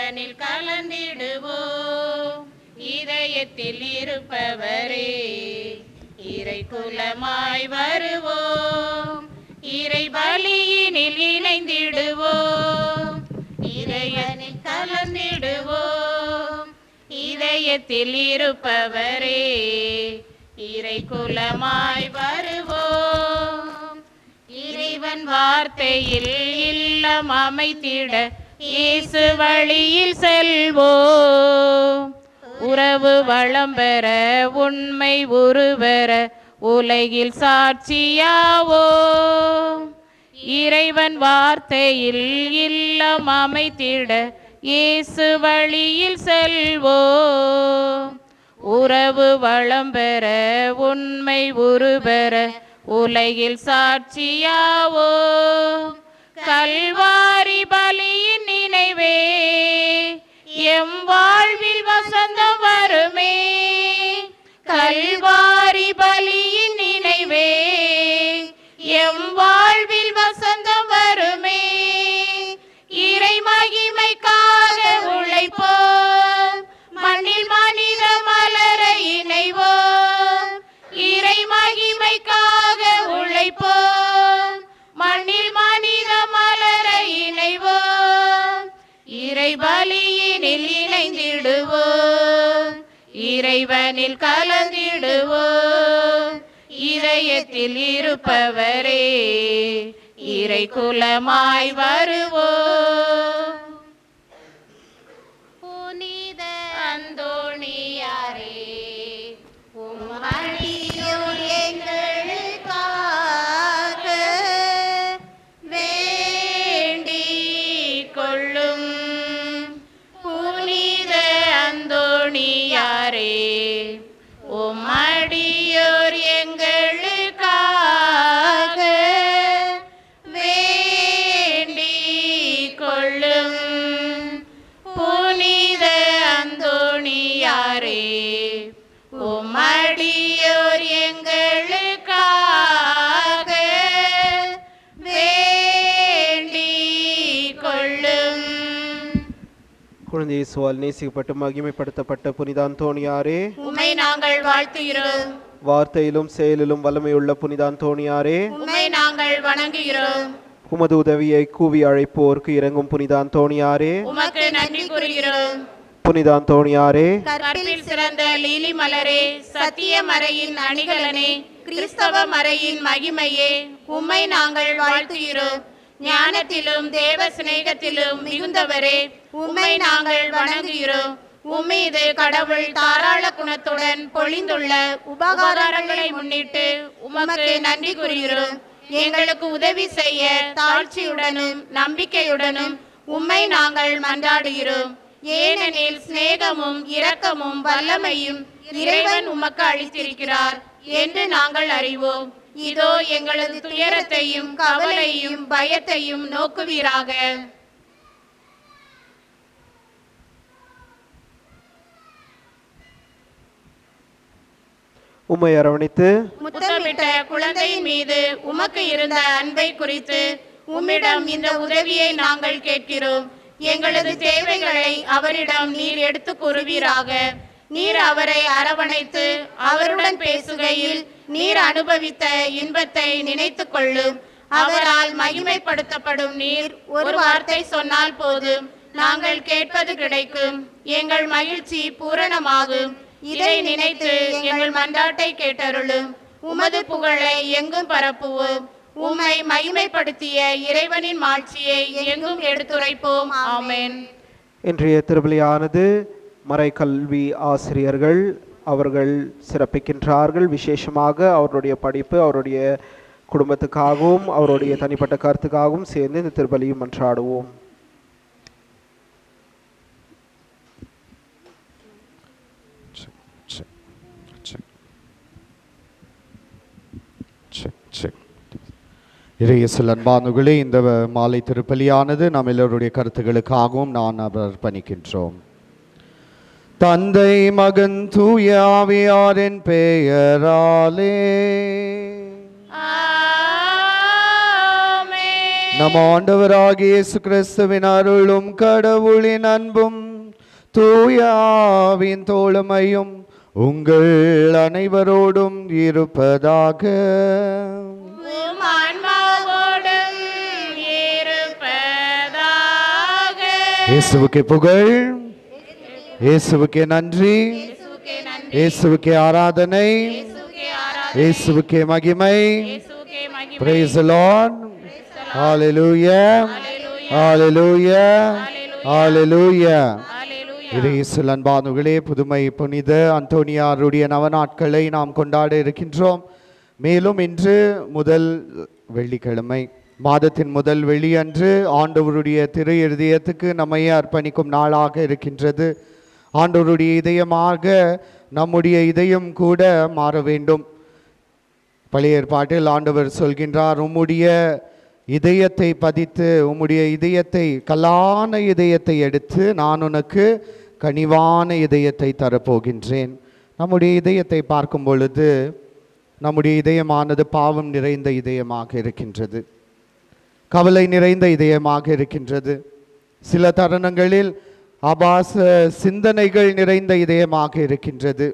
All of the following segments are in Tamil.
இறைவனில் கலந்திடுவோம். இதயத்தில் இருப்பவரே இறை குலமாய் வருவோம். இறை பலியினில் இணைந்திடுவோம். இறைவனில் கலந்திடுவோம். இதயத்தில் இருப்பவரே இறை குலமாய் வருவோம். இறைவன் வார்த்தையில் இல்லம் அமைத்திட இயேசு வழியில் செல்வோம். உறவு வளம் பெற உண்மை உருவர உலகில் சாட்சியாவோம். இறைவன் வார்த்தையில் இல்லம் அமைத்திட இயேசு வழியில் செல்வோம். உறவு வளம் பெற உண்மை உருவர உலகில் சாட்சியாவோம். கல்வாரி பலியின் நினைவே எம் வாழ்வில் வசந்தம் வருமே. கல்வாரி பலியின் நினைவே எம் வாழ்வில் வசந்தம் வருமே. இறை மகிமைக்காக உழைப்போம். மண்ணில் மனித மலர இணைவோம். இறை மகிமைக்காக உழைப்போம். மண்ணில் மனித மலர இணைவோம். இறை பலியினில் இணைந்திடுவோம். இறைவனில் கலந்திடுவோம். இதயத்தில் இருப்பவரே இறை குலமாய் வருவோம். புனித அந்தோணியாரே உம் அடியோர் எங்களுக்காக வேண்டிக் கொள்ளும். புனித அந்தோணியாரே உம் அடியோர் எங்களுக்காக வேண்டிக் கொள்ளும். புனித அந்தோணியாரே உம் அடியோர் எங்களுக்காக வேண்டிக் கொள்ளும். குழந்தை இயேசுவால் நேசிக்கப்பட்டு மகிமைப்படுத்தப்பட்ட புனித அந்தோணியாரே உம்மை நாங்கள் வாழ்த்துகிறோம். வார்த்தையிலும் செயலிலும் வல்லமையுள்ள புனித அந்தோணியாரே உம்மை நாங்கள் வணங்குகிறோம். உமது உதவியை கூவி அழைப்போருக்கு இறங்கும் புனித அந்தோணியாரே உமக்கு நன்றி கூறுகிறோம். புனித அந்தோணியாரே கற்பில் சிறந்த லீலி மலரே, சத்திய மறையின் அணிகலனே, கிறிஸ்தவ மறையின் மகிமையே, உம்மை நாங்கள் வாழ்த்துகிறோம். ஞானத்திலும் தேவ சிநேகத்திலும் மிகுந்தவரே, உம்மை நாங்கள் வணங்குகிறோம். உம்மீது கடவுள் தாராள குணத்துடன் பொழிந்துள்ள உபகாரங்களை முன்னிட்டு உமக்கு நன்றி கூறுகிறோம். எங்களுக்கு உதவி செய்ய தாழ்ச்சியுடனும் நம்பிக்கையுடனும் உம்மை நாங்கள் மன்றாடுகிறோம். ஏனெனில் சிநேகமும் இரக்கமும் வல்லமையும் இறைவன் உமக்கு அளித்திருக்கிறார் என்று நாங்கள் அறிவோம். இதோ எங்களது துயரத்தையும் கவலையும் பயத்தையும் நோக்குவீராக. உம்மை அரவணைத்து முத்தமிட்ட குழந்தையின் மீது உமக்கு இருந்த அன்பை குறித்து உம்மிடம் இந்த உதவியை நாங்கள் கேட்கிறோம். எங்களது தேவைகளை அவரிடம் நீர் எடுத்து கூறுவீராக. நீர் அவரை அரவணைத்து அவருடன் பேசுகையில் நீர் அனுபவித்த இன்பத்தை நினைத்து கொள்ளும். அவரால் மகிமைப்படுத்தப்படும் நீர் ஒரு வார்த்தை சொன்னால் போதும், நாங்கள் கேட்பது கிடைக்கும். எங்கள் மகிழ்ச்சி பூரணமாகும். இதை நினைத்து எங்கள் மன்றாட்டை கேட்டருளும். உமது புகழை எங்கும் பரப்புவோம். உம்மை மகிமைப்படுத்திய இறைவனின் மாட்சியை எங்கும் எடுத்துரைப்போம். ஆமென். இன்றைய திருப்பலியானது மறைக்கல்வி ஆசிரியர்கள் அவர்கள் சிறப்பிக்கின்றார்கள். விசேஷமாக அவருடைய படிப்பு, அவருடைய குடும்பத்துக்காகவும் அவருடைய தனிப்பட்ட கருத்துக்காகவும் சேர்ந்து இந்த திருப்பலியும் மன்றாடுவோம். இறையேசுவில் அன்பானவர்களே, இந்த மாலை திருப்பலியானது நம் எல்லோருடைய கருத்துக்களுக்காகவும் நான் அர்ப்பணிக்கின்றோம். தந்தை மகன் தூய ஆவியாரின் பெயராலே ஆமென். நம் ஆண்டவராகிய இயேசு கிறிஸ்துவின் அருளும் கடவுளின் அன்பும் தூயாவின் தோழமையும் உங்கள் அனைவரோடும் இருப்பதாக. உம் ஆன்மாவோடும் இருப்பதாக. இயேசுவுக்கே புகழ், இயேசுவுக்கே நன்றி, இயேசுவுக்கே நன்றி, இயேசுவுக்கே ஆராதனை, இயேசுவுக்கே ஆராதனை, இயேசுவுக்கே மகிமை. இயேசுவுக்கே மகிமை. Praise the Lord. Hallelujah. Hallelujah. Hallelujah. ஹல்லேலூயா. இயேசுவின் அன்பானவர்களே, புதுமை புனித அந்தோனியாருடைய நவநாட்களை நாம் கொண்டாட இருக்கின்றோம். மேலும் இன்று முதல் வெள்ளிக்கிழமை, மாதத்தின் முதல் வெள்ளி அன்று ஆண்டவருடைய திரு இருதயத்துக்கு நம்மை அர்ப்பணிக்கும் நாளாக இருக்கின்றது. ஆண்டவருடைய இதயமாக நம்முடைய இதயம் கூட மாற வேண்டும். பழைய ஏற்பாட்டில் ஆண்டவர் சொல்கின்றார், உம்முடைய இதயத்தை பதித்து, உம்முடைய இதயத்தை, கல்லான இதயத்தை எடுத்து நான் உனக்கு கனிவான இதயத்தை தரப்போகின்றேன். நம்முடைய இதயத்தை பார்க்கும் பொழுது நம்முடைய இதயமானது பாவம் நிறைந்த இதயமாக இருக்கின்றது, கவலை நிறைந்த இதயமாக இருக்கின்றது. சில தருணங்களில் ஆபாச சிந்தனைகள் நிறைந்த இதயமாக இருக்கின்றது.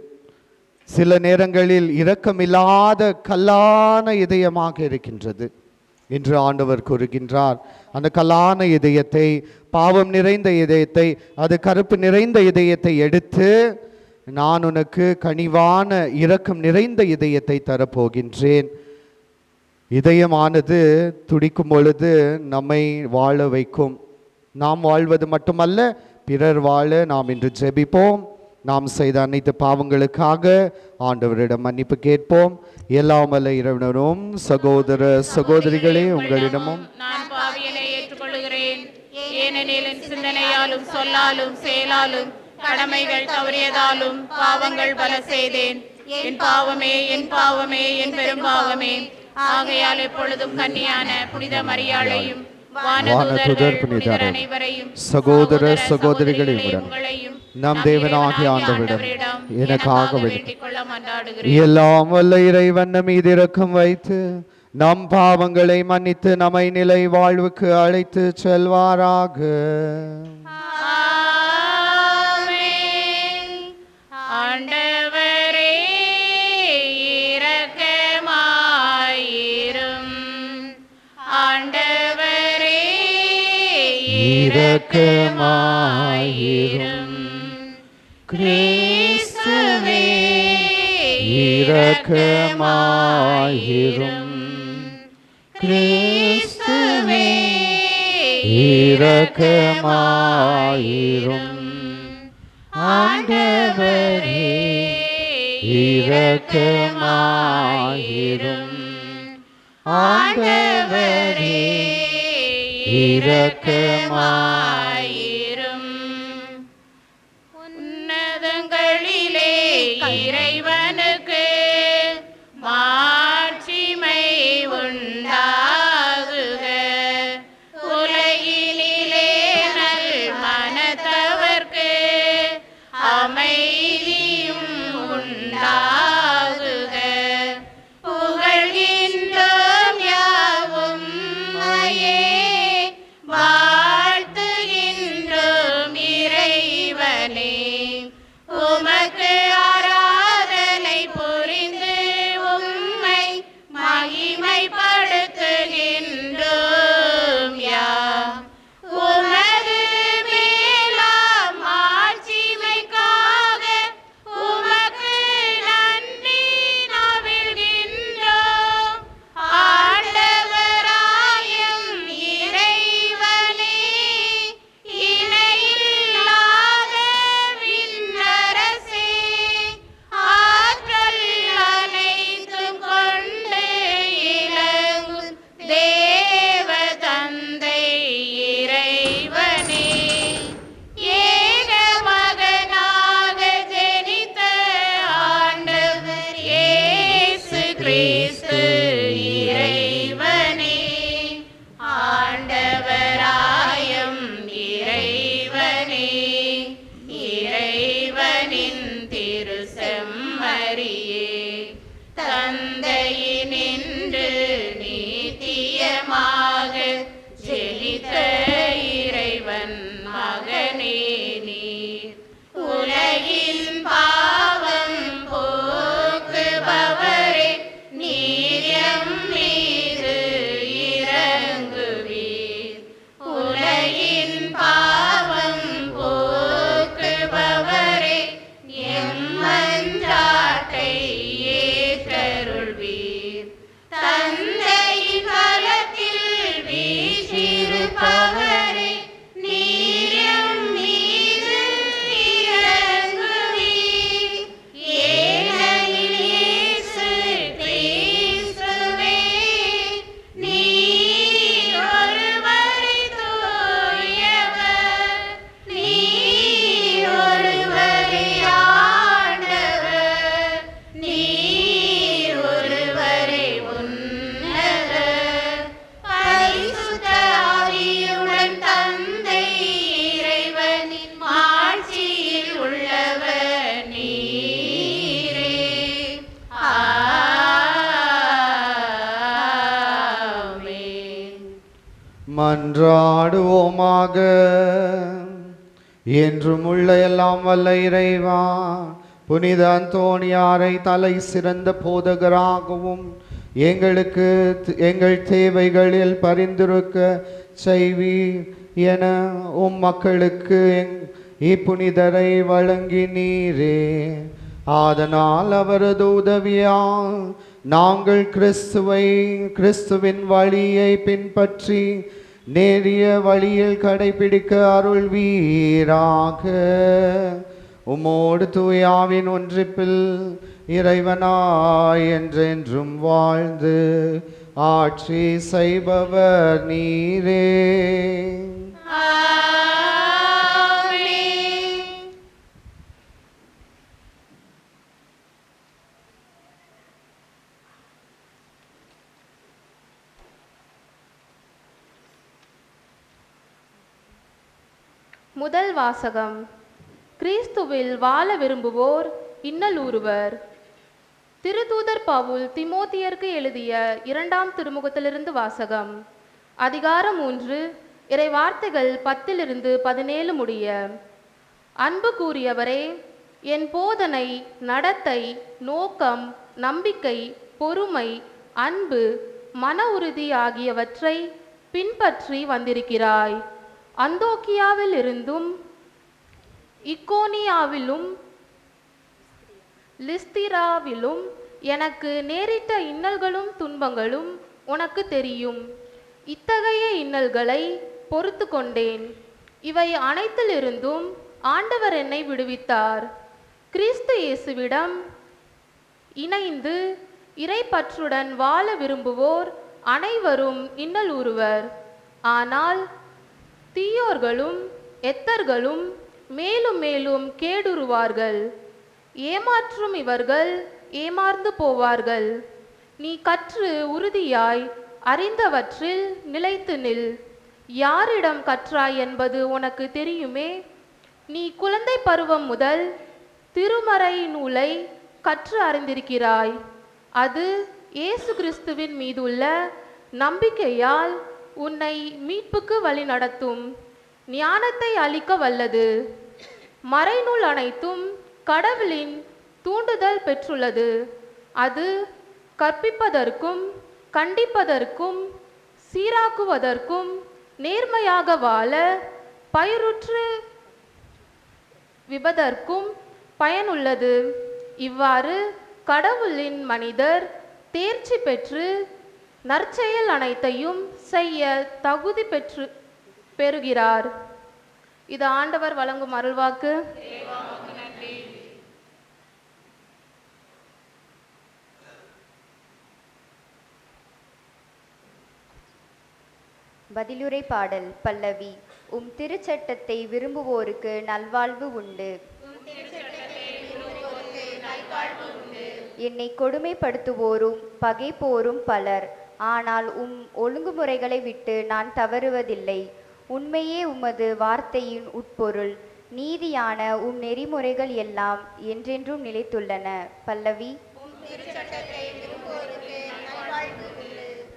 சில நேரங்களில் இரக்கமில்லாத கல்லான இதயமாக இருக்கின்றது. இன்று ஆண்டவர் கூறுகின்றார், அந்த கல்லான இதயத்தை, பாவம் நிறைந்த இதயத்தை, அது கருப்பு நிறைந்த இதயத்தை எடுத்து நான் உனக்கு கனிவான இரக்கம் நிறைந்த இதயத்தை தரப்போகின்றேன். இதயமானது துடிக்கும் பொழுது நம்மை வாழ வைக்கும். நாம் வாழ்வது மட்டுமல்ல, பிறர் வாழ நாம் இன்று ஜெபிப்போம். நாம் செய்த அனைத்து பாவங்களுக்காக ஆண்டவரிடம் மன்னிப்பு கேட்போம். எல்லாம் வல்ல இறைவனும் சகோதர சகோதரிகளே உங்களிடமும் நான் பாவியனை ஏற்றுக்கொள்கிறேன். ஏனெனில் என் சிந்தனையாலும் சொல்லாலும் செயலாலும் கடமைகள் தவறியதாலும் பாவங்கள் பல செய்தேன். என் பாவமே, என் பாவமே, என் பெரும் பாவமே. ஆகையால் எப்பொழுதும் கன்னியான புனித மரியாளையும் வானதூதர் புனிதர் அனைவரையும் சகோதர சகோதரிகளையும் உங்களையும் நம் தேவனாகிய ஆண்டவரிடம் எனக்காக வேண்டிக் கொள்ள மன்றாடுகிறேன். எல்லாம் வல்ல இறைவன் நம் மீது இரக்கம் வைத்து நம் பாவங்களை மன்னித்து நம்மை நிலை வாழ்வுக்கு அழைத்து செல்வாராக. ஆமென். ஆண்டவரே இரக்கமாயிரும். ஆண்டவரே இரக்கமாயிரும். கிறிஸ்துவே இரக்கமாயிரும். கிறிஸ்துவே இரக்கமாயிரும். ஆண்டவரே இரக்கமாயிரும். ஆண்டவரே இரக்கமாயிரும். உன்னதங்களிலே இறைவனுக்கு மாட்சிமை உண்டாகுக. உலகினிலே நல் மனத்தவர்க்கு அமைதியும் உண்டாகுக. புகழ்கின்றோம் யாவும் உம்மையே, வாழ்த்துகின்றோம் இறைவனே. உமக்கு ஆராதனை புரிந்து உம்மை மகிமைப்படுத்துகின்றோம் யாம். உமது மேலாம் ஆட்சிமைக்காக உமக்கு நன்றி நவிழ்கின்றோம். ஆண்டவராயும் இறைவனே, இணையில்லாத விண்ணரசே, ஆற்றல் அனைத்தும் கொண்டு இலங்கும் தேவ தந்தை இறைவனே, ஏக மகனாக ஜெனித்த ஆண்டவர் இயேசு கிறிஸ்து இறைவனே. ஆண்டவராயும் இறைவனே, இறைவனின் திருசெம்மறியே, தந்தையினின்று நீத்தியமாக மன்றாடுவோமாக. என்றும் உள்ள எல்லாம் வல்ல இறைவா, புனித அந்தோணியாரை தலை சிறந்த போதகராகவும் எங்கள் தேவைகளில் பரிந்துரைக்க செய்வீர் என மக்களுக்கு இப்புனிதரை வழங்கினீரே. அதனால் அவரது உதவியால் நாங்கள் கிறிஸ்துவின் வழியை பின்பற்றி நேரிய வழியில் கடைபிடிக்க அருள்வீராக. உம்மோடு தூயாவின் ஒன்றிப்பில் இறைவனாய் என்றென்றும் வாழ்ந்து ஆட்சி செய்பவர் நீரே. முதல் வாசகம். கிறிஸ்துவில் வாழ விரும்புவோர் இன்னலுறுவர். திருத்தூதர் பவுல் திமோத்தியருக்கு எழுதிய 2ஆம் திருமுகத்திலிருந்து வாசகம். அதிகாரம் 3, இறை வார்த்தைகள் 10-17 முடிய. அன்பு கூறியவரே, என் போதனை, நடத்தை, நோக்கம், நம்பிக்கை, பொறுமை, அன்பு, மன உறுதி ஆகியவற்றை பின்பற்றி வந்திருக்கிறாய். அந்தோக்கியாவில் இருந்தும் இக்கோனியாவிலும் லிஸ்திராவிலும் எனக்கு நேரிட்ட இன்னல்களும் துன்பங்களும் உனக்கு தெரியும். இத்தகைய இன்னல்களை பொறுத்து கொண்டேன். இவை அனைத்திலிருந்தும் ஆண்டவர் என்னை விடுவித்தார். கிறிஸ்து இயேசுவிடம் இணைந்து இறைப்பற்றுடன் வாழ விரும்புவோர் அனைவரும் இன்னலுறுவர். ஆனால் தீயோர்களும் எத்தர்களும் மேலும் மேலும் கேடுருவார்கள். ஏமாற்றும் இவர்கள் ஏமாந்து போவார்கள். நீ கற்று உறுதியாய் அறிந்தவற்றில் நிலைத்து நில். யாரிடம் கற்றாய் என்பது உனக்கு தெரியுமே. நீ குழந்தை பருவம் முதல் திருமறை நூலை கற்று அறிந்திருக்கிறாய். அது இயேசு கிறிஸ்துவின் மீதுள்ள நம்பிக்கையால் உன்னை மீட்புக்கு வழி நடத்தும். ஞானத்தை அளிக்க வல்லது. மறைநூல் அனைத்தும் கடவுளின் தூண்டுதல் பெற்றுள்ளது. அது கற்பிப்பதற்கும் கண்டிப்பதற்கும் சீராக்குவதற்கும் நேர்மையாக வாழ பயிறுற்று விபதற்கும் பயனுள்ளது. இவ்வாறு கடவுளின் மனிதர் தேர்ச்சி பெற்று நற்செயல் அனைத்தையும் செய்ய தகுதி பெறுகிறார். இது ஆண்டவர் வழங்கும் அருள்வாக்கு. பதிலுரை பாடல் பல்லவி. உம் திருச்சட்டத்தை விரும்புவோருக்கு நல்வாழ்வு உண்டு. என்னை கொடுமைப்படுத்துவோரும் பகைப்போரும் பலர். ஆனால் உம் ஒழுங்குமுறைகளை விட்டு நான் தவறுவதில்லை. உண்மையே உமது வார்த்தையின் உட்பொருள். நீதியான உம் நெறிமுறைகள் எல்லாம் என்றென்றும் நிலைத்துள்ளன. பல்லவி.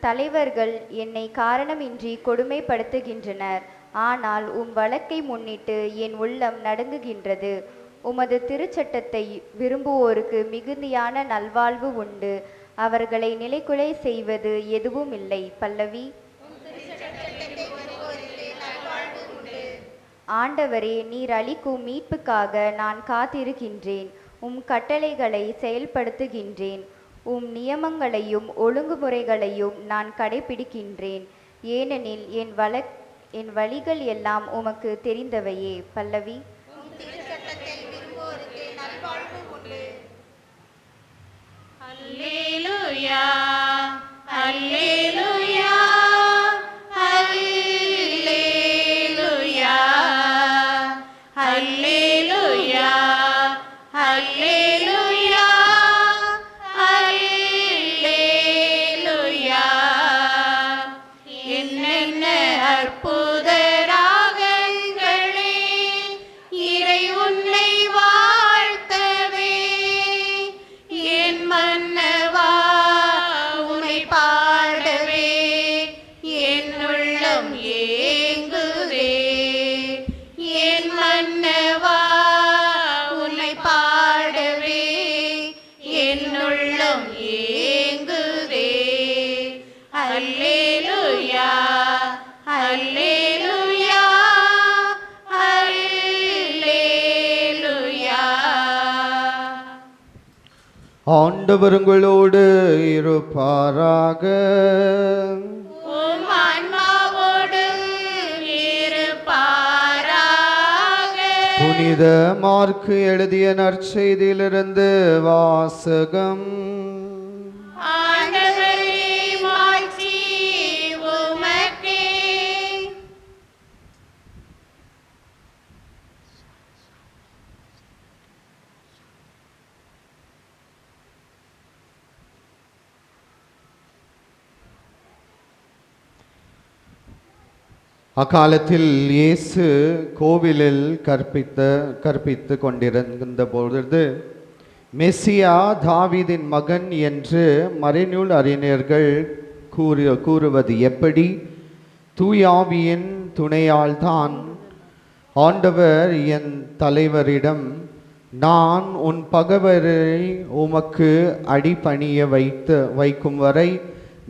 தலைவர்கள் என்னை காரணமின்றி கொடுமைப்படுத்துகின்றனர். ஆனால் உம் வழக்கை முன்னிட்டு என் உள்ளம் நடுங்குகின்றது. உமது திருச்சட்டத்தை விரும்புவோருக்கு மிகுதியான நல்வாழ்வு உண்டு. அவர்களை நிலைகுலை செய்வது எதுவும் இல்லை. பல்லவி. ஆண்டவரே, நீர் அளிக்கும் மீட்புக்காக நான் காத்திருக்கின்றேன். உம் கட்டளைகளை செயல்படுத்துகின்றேன். உம் நியமங்களையும் ஒழுங்குமுறைகளையும் நான் கடைபிடிக்கின்றேன். ஏனெனில் என் வழிகள் எல்லாம் உமக்கு தெரிந்தவையே. பல்லவி. அல்லேலூயா, அல்லேலூயா, அல்லேலூயா, அல்லேலூயா, அல்லேலூயா, அல்லேலூயா. என்னென்ன அற்புத ராகங்களே, இறை உன்னை வாழ்த்தவே. என் மன்னவ ஆண்டவர் உங்களோடு இருப்பாராக. உம் ஆன்மாவோடும் இருப்பாராக. புனித மார்க்கு எழுதிய நற்செய்தியிலிருந்து வாசகம். ஆண்டவரே மாட்சி உமக்கே. அக்காலத்தில் இயேசு கோவிலில் கற்பித்து கொண்டிருந்த பொழுது மெசியா தாவீதின் மகன் என்று மறைநூல் அறிஞர்கள் கூறுவது எப்படி? தூயாவியின் துணையால் தான் ஆண்டவர் என் தலைவரிடம், நான் உன் பகைவரை உமக்கு அடிபணிய வைக்கும் வரை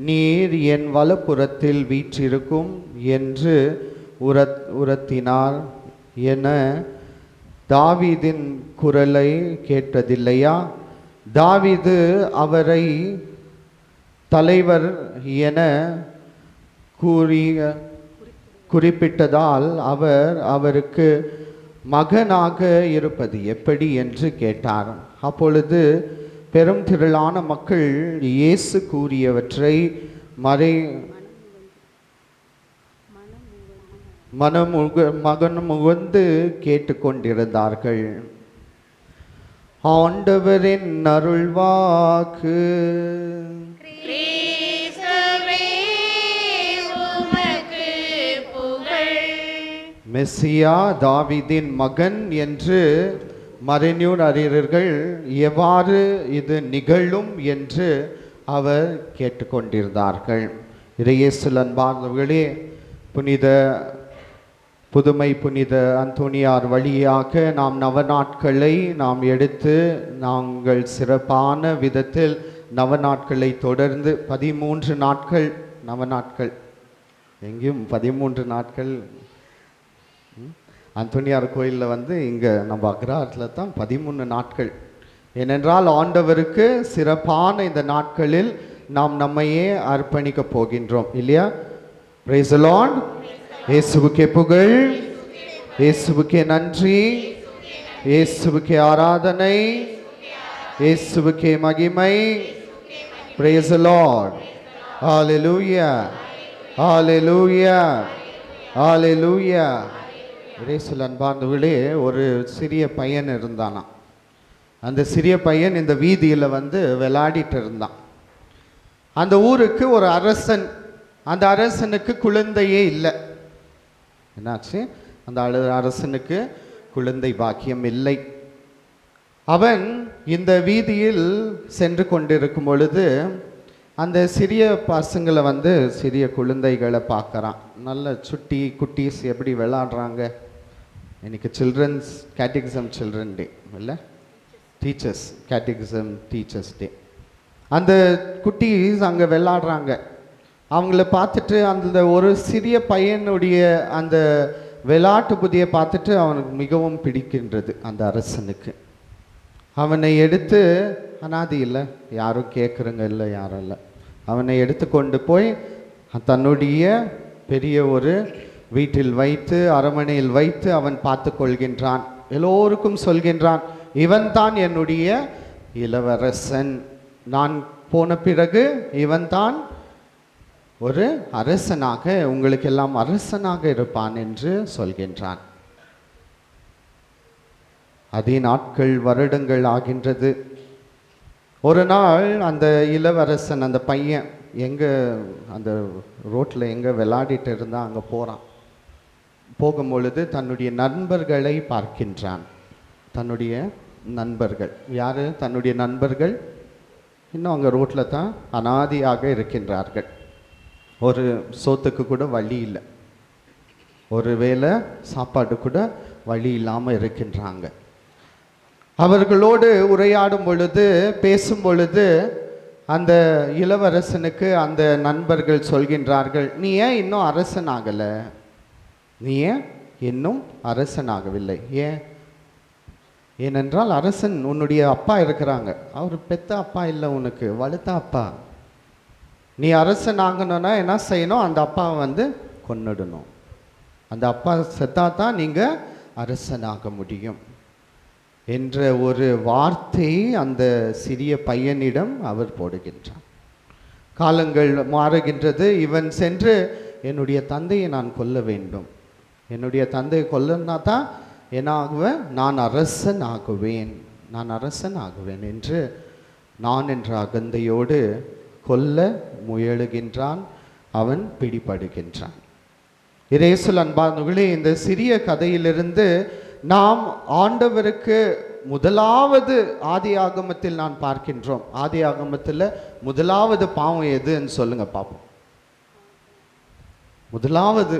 நீர் என் வலப்புறத்தில் வீற்றிருக்கும் என்று உரத்தினார் என தாவீதின் குரலை கேட்டதில்லையா? தாவீது அவரை தலைவர் என குறிப்பிட்டதால் அவருக்கு மகனாக இருப்பது எப்படி என்று கேட்டார். அப்பொழுது பெரும் திரளான மக்கள் இயேசு கூறியவற்றை மனமுகந்து கேட்டுக்கொண்டிருந்தார்கள். ஆண்டவரின் அருள்வாக்கு. கிறிஸ்துவே உமக்கு புகழ். மெசியா தாவீதின் மகன் என்று மறைநூல் அறிஞர்கள் எவ்வாறு இது நிகழும் என்று அவர் கேட்டுக்கொண்டிருந்தார்கள். இறையேசுவில் அன்பார்ந்தவர்களே, புனித அந்தோனியார் வழியாக நாம் நவநாட்களை நாம் எடுத்து நாங்கள் சிறப்பான விதத்தில் நவநாட்களை தொடர்ந்து 13 நாட்கள் நவநாட்கள், எங்கேயும் 13 நாட்கள். அந்தோனியார் கோயிலில் இங்கே நம்ம அக்ராரத்தில் தான் 13 நாட்கள். ஏனென்றால் ஆண்டவருக்கு சிறப்பான இந்த நாட்களில் நாம் நம்மையே அர்ப்பணிக்க போகின்றோம் இல்லையா? Praise the lord. இயேசுவுக்கே புகழ், இயேசுவுக்கே நன்றி, இயேசுவுக்கே ஆராதனை, இயேசுவுக்கே மகிமை. Praise the lord. Hallelujah, hallelujah, hallelujah. இயேசுவில் அன்பார்ந்தவர்களே, ஒரு சிறிய பையன் இருந்தானா. அந்த சிறிய பையன் இந்த வீதியில் விளையாடிட்டு இருந்தான். அந்த ஊருக்கு ஒரு அரசன், அந்த அரசனுக்கு குழந்தையே இல்லை. என்னாச்சு? அந்த அரசனுக்கு குழந்தை பாக்கியம் இல்லை. அவன் இந்த வீதியில் சென்று கொண்டிருக்கும் பொழுது அந்த சிறிய பசங்களை சிறிய குழந்தைகளை பார்க்குறான். நல்ல சுட்டி குட்டீஸ் எப்படி விளையாடுறாங்க. இன்னைக்கு சில்ட்ரன்ஸ் கேட்டகிசம் சில்ட்ரன் டே இல்லை, டீச்சர்ஸ் கேட்டகிசம் டீச்சர்ஸ் டே. அந்த குட்டீஸ் அங்கே விளையாடுறாங்க. அவங்கள பார்த்துட்டு அந்த ஒரு சிறிய பையனுடைய அந்த விளையாட்டு புதியை பார்த்துட்டு அவனுக்கு மிகவும் பிடிக்கின்றது அந்த அரசனுக்கு. அவனை எடுத்து, அனாதி இல்லை, யாரும் கேட்குறங்க இல்லை, யாரும் இல்லை, அவனை எடுத்து கொண்டு போய் தன்னுடைய பெரிய ஒரு வீட்டில் வைத்து, அரண்மனையில் வைத்து அவன் பார்த்து கொள்கின்றான். எல்லோருக்கும் சொல்கின்றான், இவன்தான் என்னுடைய இளவரசன், நான் போன பிறகு இவன்தான் ஒரு அரசனாக, உங்களுக்கெல்லாம் அரசனாக இருப்பான் என்று சொல்கின்றான். அதே நாட்கள் வருடங்கள் ஆகின்றது. ஒரு நாள் அந்த இளவரசன், அந்த பையன் எங்கே அந்த ரோட்டில் எங்கே விளையாடிட்டு இருந்தால் அங்கே போகிறான். போகும்பொழுது தன்னுடைய நண்பர்களை பார்க்கின்றான். தன்னுடைய நண்பர்கள் யார்? தன்னுடைய நண்பர்கள் இன்னும் அங்கே ரோட்டில் தான் அனாதியாக இருக்கின்றார்கள். ஒரு சோத்துக்கு கூட வழி இல்லை, ஒரு வேளை சாப்பாடு கூட வழி இல்லாமல் இருக்கின்றாங்க. அவர்களோடு உரையாடும் பொழுது, பேசும் பொழுது அந்த இளவரசனுக்கு அந்த நண்பர்கள் சொல்கின்றார்கள், நீ ஏன் இன்னும் அரசனாகலை? நீ ஏன் இன்னும் அரசனாகவில்லை? ஏன்? ஏனென்றால் அரசன் உன்னுடைய அப்பா இருக்கிறாங்க, அவர் பெத்த அப்பா இல்லை, உனக்கு வலுத்த அப்பா. நீ அரசன் ஆகணும்னா என்ன செய்யணும்? அந்த அப்பாவை வந்து கொன்னுடணும். அந்த அப்பா செத்தா தான் நீங்கள் அரசனாக முடியும் என்ற ஒரு வார்த்தை அந்த சிறிய பையனிடம் அவர் போடுகின்றார். காலங்கள் மாறுகின்றது. இவன் சென்று என்னுடைய தந்தையை நான் கொல்ல வேண்டும், என்னுடைய தந்தையை கொல்லனா தான் என்ன ஆகுவேன்? நான் அரசன் ஆகுவேன், நான் அரசன் ஆகுவேன் என்று நான் என்ற அகந்தையோடு கொல்ல முயலுகின்றான். அவன் பிடிபடுகின்றான். இயேசுவில் அன்பானவர்களே, இந்த சிறிய கதையிலிருந்து நாம் ஆண்டவருக்கு முதலாவது ஆதி ஆகமத்தில் நான் பார்க்கின்றோம். ஆதி ஆகமத்தில் முதலாவது பாவம் எதுன்னு சொல்லுங்க பார்ப்போம். முதலாவது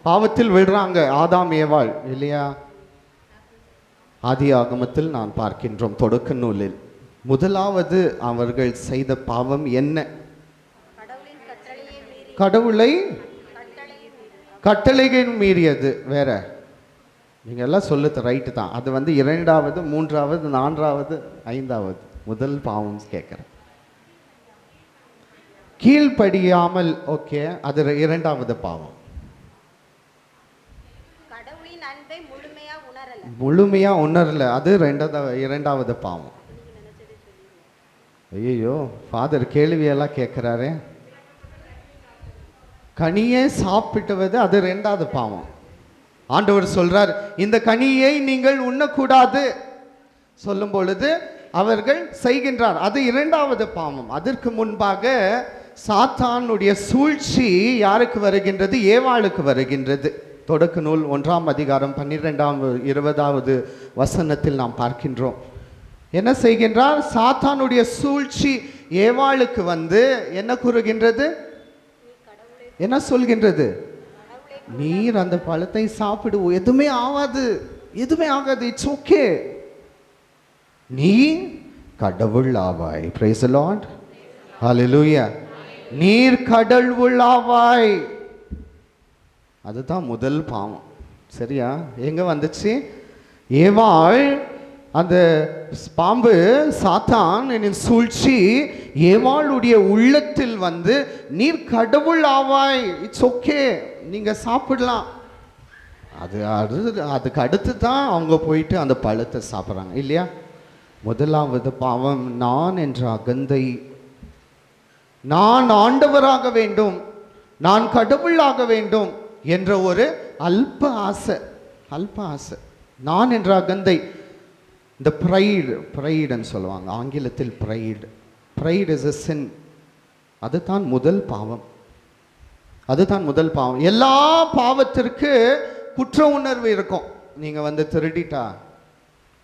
பாவத்தில் விழுறாங்க ஆதாம் ஏவாள் இல்லையா? ஆதி ஆகமத்தில் நான் பார்க்கின்றோம். தொடக்க நூலில் முதலாவது அவர்கள் செய்த பாவம் என்ன? கடவுளை கட்டளைகள் மீறியது. வேற நீங்க எல்லாம் சொல்லுது ரைட்டு தான். அது வந்து இரண்டாவது, மூன்றாவது, நான்காவது, ஐந்தாவது. முதல் பாவம் கேட்குறேன். கீழ்ப்படியாமல், ஓகே, அது இரண்டாவது பாவம். முழுமையா உணரல, அது இரண்டாவது பாவம். ஐயோ, ஃபாதர் கேள்வியெல்லாம் கேட்குறாரு. கனியை சாப்பிட்டுவது அது இரண்டாவது பாவம். ஆண்டவர் சொல்றார், இந்த கனியை நீங்கள் உண்ணக்கூடாது சொல்லும் பொழுது அவர்கள் செய்கின்றார், அது இரண்டாவது பாவம். அதற்கு முன்பாக சாத்தானுடைய சூழ்ச்சி யாருக்கு வருகின்றது? ஏவாளுக்கு வருகின்றது. தொடக்க நூல் 1ஆம் அதிகாரம் 12-20 வசனத்தில் நாம் பார்க்கின்றோம். என்ன செய்கின்றார்? சாத்தானுடைய சூழ்ச்சி ஏவாளுக்கு வந்து என்ன கூறுகின்றது? என்ன சொல்கின்றது? நீர் அந்த பழத்தை சாப்பிடு, எதுவுமே ஆகாது, எதுவுமே ஆகாது, இட்ஸ் ஓகே, நீ கடவுள் ஆவாய். பிரைஸ் தி லார்ட், ஹalleluya. நீர் கடவுள் ஆவாய். அதுதான் முதல் பாவம். சரியா? எங்க வந்துச்சு? ஏவாள், அந்த பாம்பு சாத்தான் சூழ்ச்சி ஏவாளுடைய உள்ளத்தில் வந்து நீர் கடவுள் ஆவாய், இட்ஸ் ஓகே, நீங்க சாப்பிடலாம். அதுக்கு அடுத்து தான் அவங்க போயிட்டு அந்த பழத்தை சாப்பிட்றாங்க இல்லையா? முதலாவது பாவம் நான் என்ற அகந்தை. நான் ஆண்டவராக வேண்டும், நான் கடவுளாக வேண்டும் என்ற ஒரு அல்ப ஆசை. நான் என்ற அகந்தை. இந்த ப்ரைடுன்னு சொல்லுவாங்க ஆங்கிலத்தில். Fried is a sin. அதுதான் முதல் பாவம். எல்லா பாவத்திற்கு குற்ற உணர்வு இருக்கும். நீங்க வந்து திருடிட்டா,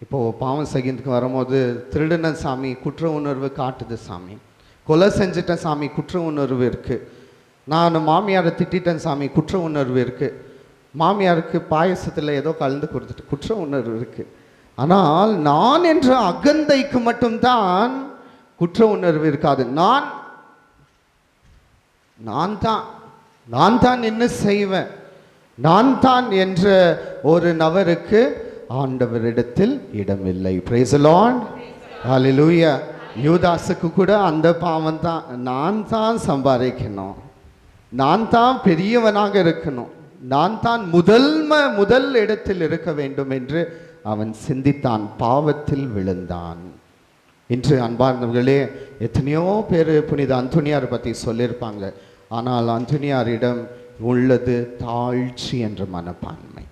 இப்போ பாவம் செய்கிறதுக்கு வரும்போது திருடின சாமி குற்ற உணர்வு காட்டுது சாமி. கொலை செஞ்சிட்ட சாமி குற்ற உணர்வு இருக்கு. நான் மாமியாரை திட்டேன் சாமி குற்ற உணர்வு இருக்கு. மாமியாருக்கு பாயசத்தில் ஏதோ கலந்து கொடுத்துட்டு குற்ற உணர்வு இருக்கு. ஆனால் நான் என்ற அகந்தைக்கு மட்டும்தான் குற்ற உணர்வு இருக்காது. நான் தான் என்ன செய்வேன், நான் தான் என்ற ஒரு நபருக்கு ஆண்டவரிடத்தில் இடமில்லை. பிரைஸ் தி லார்ட், ஹalleluya. யூதாசுக்கு கூட அந்த பாவம் தான். நான் தான் சம்பாதிக்கணும், நான் தான் பெரியவனாக இருக்கணும், நான் தான் முதல் இடத்தில் இருக்க வேண்டும் என்று அவன் சிந்தித்தான். பாவத்தில் விழுந்தான். இன்று அன்பார்ந்தவர்களே, எத்தனையோ பேர் புனித அந்தோனியார் பற்றி சொல்லியிருப்பாங்க. ஆனால் அந்தோனியாரிடம் உள்ளது தாழ்ச்சி என்ற மனப்பான்மை.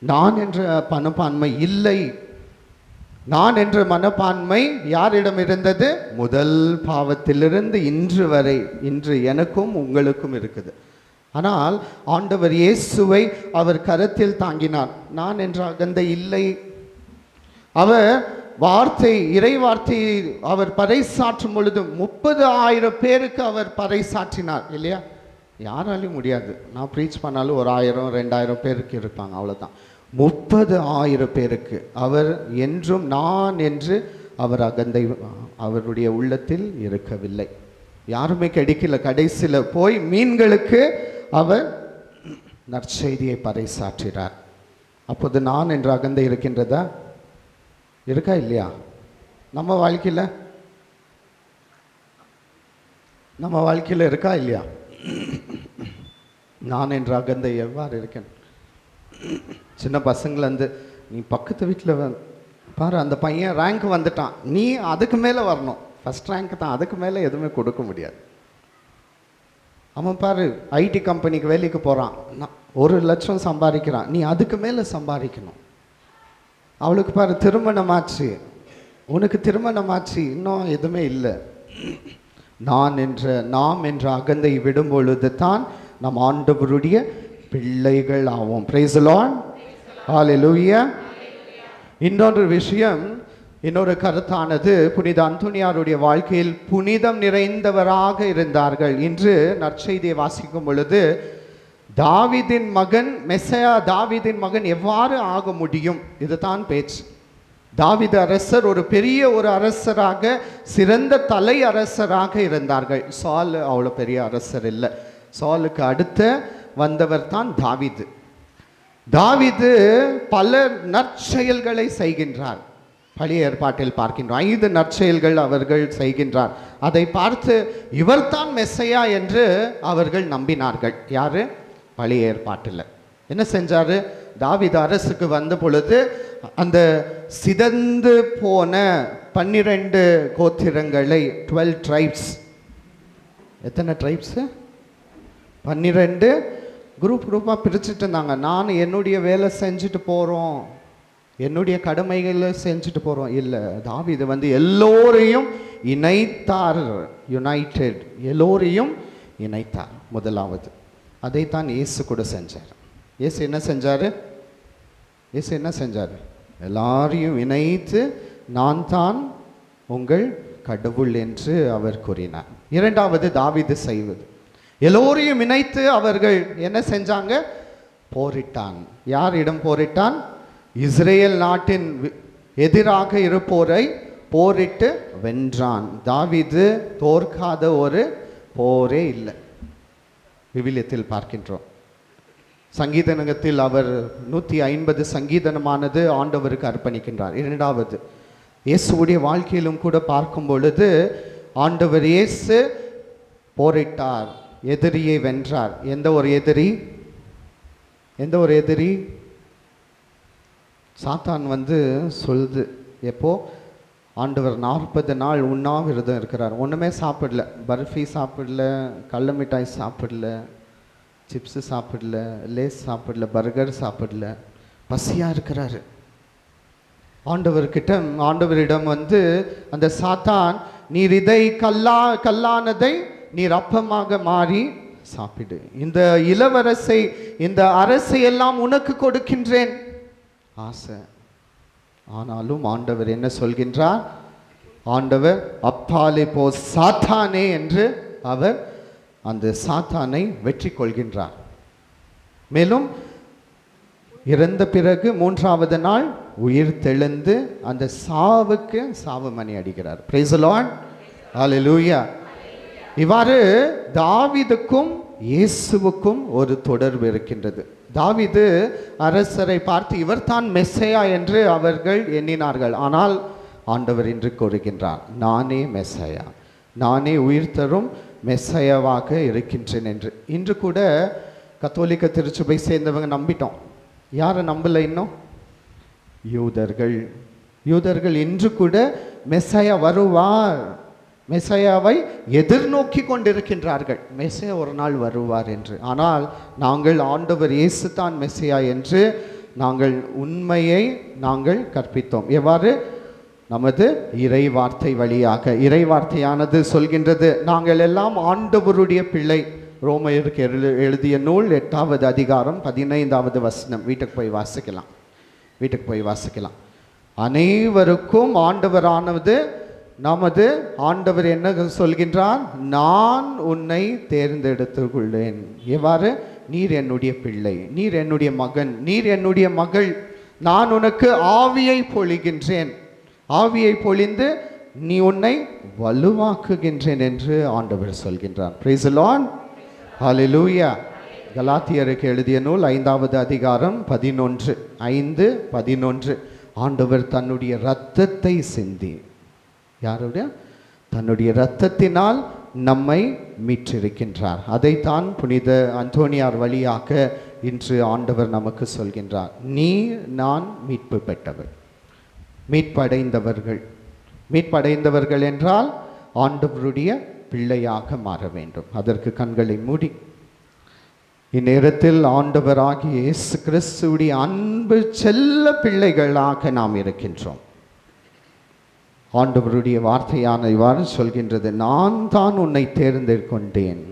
நான் என்ற மனப்பான்மை இல்லை. நான் என்ற மனப்பான்மை யாரிடம் இருந்தது? முதல் பாவத்திலிருந்து இன்று வரை, இன்று எனக்கும் உங்களுக்கும் இருக்குது. ஆனால் ஆண்டவர் இயேசுவை அவர் கரத்தில் தாங்கினார். நான் என்ற அகந்தை இல்லை. அவர் இறை வார்த்தையை அவர் பறைசாற்றும் பொழுது 30,000 பேருக்கு அவர் பறைசாற்றினார் இல்லையா? யாராலையும் முடியாது. நான் ப்ரீச் பண்ணாலும் ஒரு 1000-2000 பேருக்கு இருப்பாங்க, அவ்வளோதான். 30,000 பேருக்கு அவர் என்றும் நான் என்று அவர் அகந்தை அவருடைய உள்ளத்தில் இருக்கவில்லை. யாருமே கிடைக்கல. கடைசியில் போய் மீன்களுக்கு அவர் நற்செய்தியை பறைசாற்றினார். அப்போது நான் என்ற அகந்தை இருக்கின்றதா? இருக்கா இல்லையா? நம்ம வாழ்க்கையில் இருக்கா இல்லையா? நான் என்ற அகந்தை எவ்வாறு இருக்கேன்? சின்ன பசங்கள்லேருந்து, நீ பக்கத்து வீட்டில் பாரு அந்த பையன் ரேங்க் வந்துட்டான், நீ அதுக்கு மேலே வரணும், ஃபஸ்ட் ரேங்க் தான், அதுக்கு மேலே எதுவுமே கொடுக்க முடியாது. அவன் பாரு ஐடி கம்பெனிக்கு வேலைக்கு போகிறான், 1 லட்சம் சம்பாதிக்கிறான், நீ அதுக்கு மேலே சம்பாதிக்கணும். அவளுக்கு பாரு திருமணமாச்சு, உனக்கு திருமணமாச்சு, இன்னும் எதுவுமே இல்லை. நாம் என்ற அகந்தை விடும் பொழுது தான் நம் ஆண்டவருடைய பிள்ளைகள் ஆவோம். பிரைஸ் தி லார்ட், ஹல்லேலூயா. இன்னொரு விஷயம், இன்னொரு கருத்தானது, புனித அந்தோனியாருடைய வாழ்க்கையில் புனிதம் நிறைந்தவராக இருந்தார்கள். இன்று நற்செய்தியை வாசிக்கும் பொழுது தாவீதின் மகன் மெஸ்ஸியா, தாவீதின் மகன் எவ்வாறு ஆக முடியும், இதுதான் பேச்சு. தாவீது அரசர் ஒரு பெரிய ஒரு அரசராக, சிறந்த தலை அரசராக இருந்தார்கள். சால் அவ்வளோ பெரிய அரசர் இல்லை. சாலுக்கு அடுத்த வந்தவர் தான் தாவீது. தாவீது பல நற்செயல்களை செய்கின்றார். பழைய ஏற்பாட்டில் பார்க்கின்றோம் 5 நற்செயல்கள் அவர்கள் செய்கின்றார். அதை பார்த்து இவர்தான் மெஸ்ஸியா என்று அவர்கள் நம்பினார்கள். யாரு? பழைய ஏற்பாட்டில் என்ன செஞ்சாரு? தாவீது அரசுக்கு வந்த பொழுது அந்த சிதந்து போன 12 கோத்திரங்களை, 12 ட்ரைப்ஸ், எத்தனை ட்ரைப்ஸு? 12 குரூப்பாக பிரிச்சுட்டு இருந்தாங்க. நான் என்னுடைய வேலை செஞ்சுட்டு போகிறோம், என்னுடைய கடமைகளை செஞ்சுட்டு போகிறோம். இல்லை, தாவீது வந்து எல்லோரையும் இணைத்தார். யுனைடெட், எல்லோரையும் இணைத்தார். முதலாவது அதைத்தான் இயேசு கூட செஞ்சார். இயேசு என்ன செஞ்சார்? எல்லாரையும் இணைத்து நான் தான் உங்கள் கடவுள் என்று அவர் கூறினார். இரண்டாவது தாவீது செய்வது, எல்லோரையும் இணைத்து அவர்கள் என்ன செஞ்சாங்க? போரிட்டான். யாரிடம் போரிட்டான்? இஸ்ரேல் நாட்டின் எதிராக இருப்போரை போரிட்டு வென்றான். தாவீது தோற்காத ஒரு போரே இல்லை. விவிலியத்தில் பார்க்கின்றோம். சங்கீதனகத்தில் அவர் 150 சங்கீதனமானது ஆண்டவருக்கு அர்ப்பணிக்கின்றார். இரண்டாவது, இயேசுடைய வாழ்க்கையிலும் கூட பார்க்கும் பொழுது ஆண்டவர் இயேசு போரிட்டார், எதிரியை வென்றார். எந்த ஒரு எதிரி? சாத்தான் வந்து சொல்லுது, எப்போ ஆண்டவர் 40 நாள் உண்ணாவிரதம் இருக்கிறார், ஒன்றுமே சாப்பிடல, பர்ஃபி சாப்பிடல, கடல மிட்டாய் சாப்பிடல, சிப்ஸு சாப்பிடல, லேஸ் சாப்பிடல, பர்கர் சாப்பிடல, பசியாக இருக்கிறாரு. ஆண்டவரிடம் வந்து அந்த சாத்தான், நீர் இதை கல்லானதை நீர் அப்பமாக மாறி சாப்பிடு, இந்த இளவரசை, இந்த அரசை எல்லாம் உனக்கு கொடுக்கின்றேன் ஆசை. ஆனாலும் ஆண்டவர் என்ன சொல்கின்றார்? ஆண்டவர் அப்பாலே போ சாத்தானே என்று அவர் அந்த சாத்தானை வெற்றி கொள்கின்றார். மேலும் இறந்த பிறகு 3வது நாள் உயிர் தெழுந்து அந்த சாவுக்கு சாவுமணி அடிக்கிறார். பிரைஸ் தி லார்ட், ஹல்லேலூயா. இவ்வாறு தாவீதுக்கும் இயேசுவுக்கும் ஒரு தொடர்பு இருக்கின்றது. தாவீது அரசரை பார்த்து இவர்தான் மெஸ்ஸியா என்று அவர்கள் எண்ணினார்கள். ஆனால் ஆண்டவர் இன்று கூறுகின்றார், நானே மெஸ்ஸியா, நானே உயிர் தரும் மெஸ்ஸியாவாக இருக்கின்றேன் என்று. இன்று கூட கத்தோலிக்க திருச்சபை சேர்ந்தவங்க நம்பிட்டோம். யாரை நம்பலை இன்னும்? யூதர்கள் இன்று கூட மெஸ்ஸியா வருவார், மெஸ்ஸியாவை எதிர்நோக்கி கொண்டிருக்கின்றார்கள். மெஸ்ஸியா ஒரு நாள் வருவார் என்று. ஆனால் நாங்கள் ஆண்டவர் இயேசு தான் மெஸ்ஸியா என்று உண்மையை நாங்கள் கற்பித்தோம். எவ்வாறு? நமது இறை வார்த்தை வழியாக. இறை வார்த்தையானது சொல்கின்றது, நாங்கள் எல்லாம் ஆண்டவருடைய பிள்ளை. ரோமையருக்கு எழுதிய நூல் 8வது அதிகாரம் 15வது வசனம். வீட்டுக்கு போய் வாசிக்கலாம். அனைவருக்கும் ஆண்டவரானது நமது ஆண்டவர் என்ன சொல்கின்றார்? நான் உன்னை தேர்ந்தெடுத்துள்ளேன். எவ்வாறு? நீர் என்னுடைய பிள்ளை, நீர் என்னுடைய மகன், நீர் என்னுடைய மகள். நான் உனக்கு ஆவியை பொழிகின்றேன், ஆவியை பொழிந்து நீ உன்னை வலுவாக்குகின்றேன் என்று ஆண்டவர் சொல்கின்றார். பிரைஸ் தி லார்ட், ஹல்லேலூயா. கலாத்தியருக்கு எழுதிய நூல் 5வது அதிகாரம் 11 ஆண்டவர் தன்னுடைய இரத்தத்தை சிந்தி, யாருடைய? தன்னுடைய இரத்தத்தினால் நம்மை மீட்டிருக்கின்றார். அதைத்தான் புனித அந்தோனியார் வழியாக இன்று ஆண்டவர் நமக்கு சொல்கின்றார். நீ நான் மீட்பு பெற்றவர், மீட்படைந்தவர்கள் என்றால் ஆண்டவருடைய பிள்ளையாக மாற வேண்டும். அதற்கு கண்களை மூடி இந்நேரத்தில் ஆண்டவராகிய இயேசு கிறிஸ்துவுடைய அன்பு செல்ல பிள்ளைகளாக நாம் இருக்கின்றோம். ஆண்டவருடைய வார்த்தையான இவ்வாறு சொல்கின்றது, நான் தான் உன்னை தேர்ந்தெடுக்கொண்டேன்,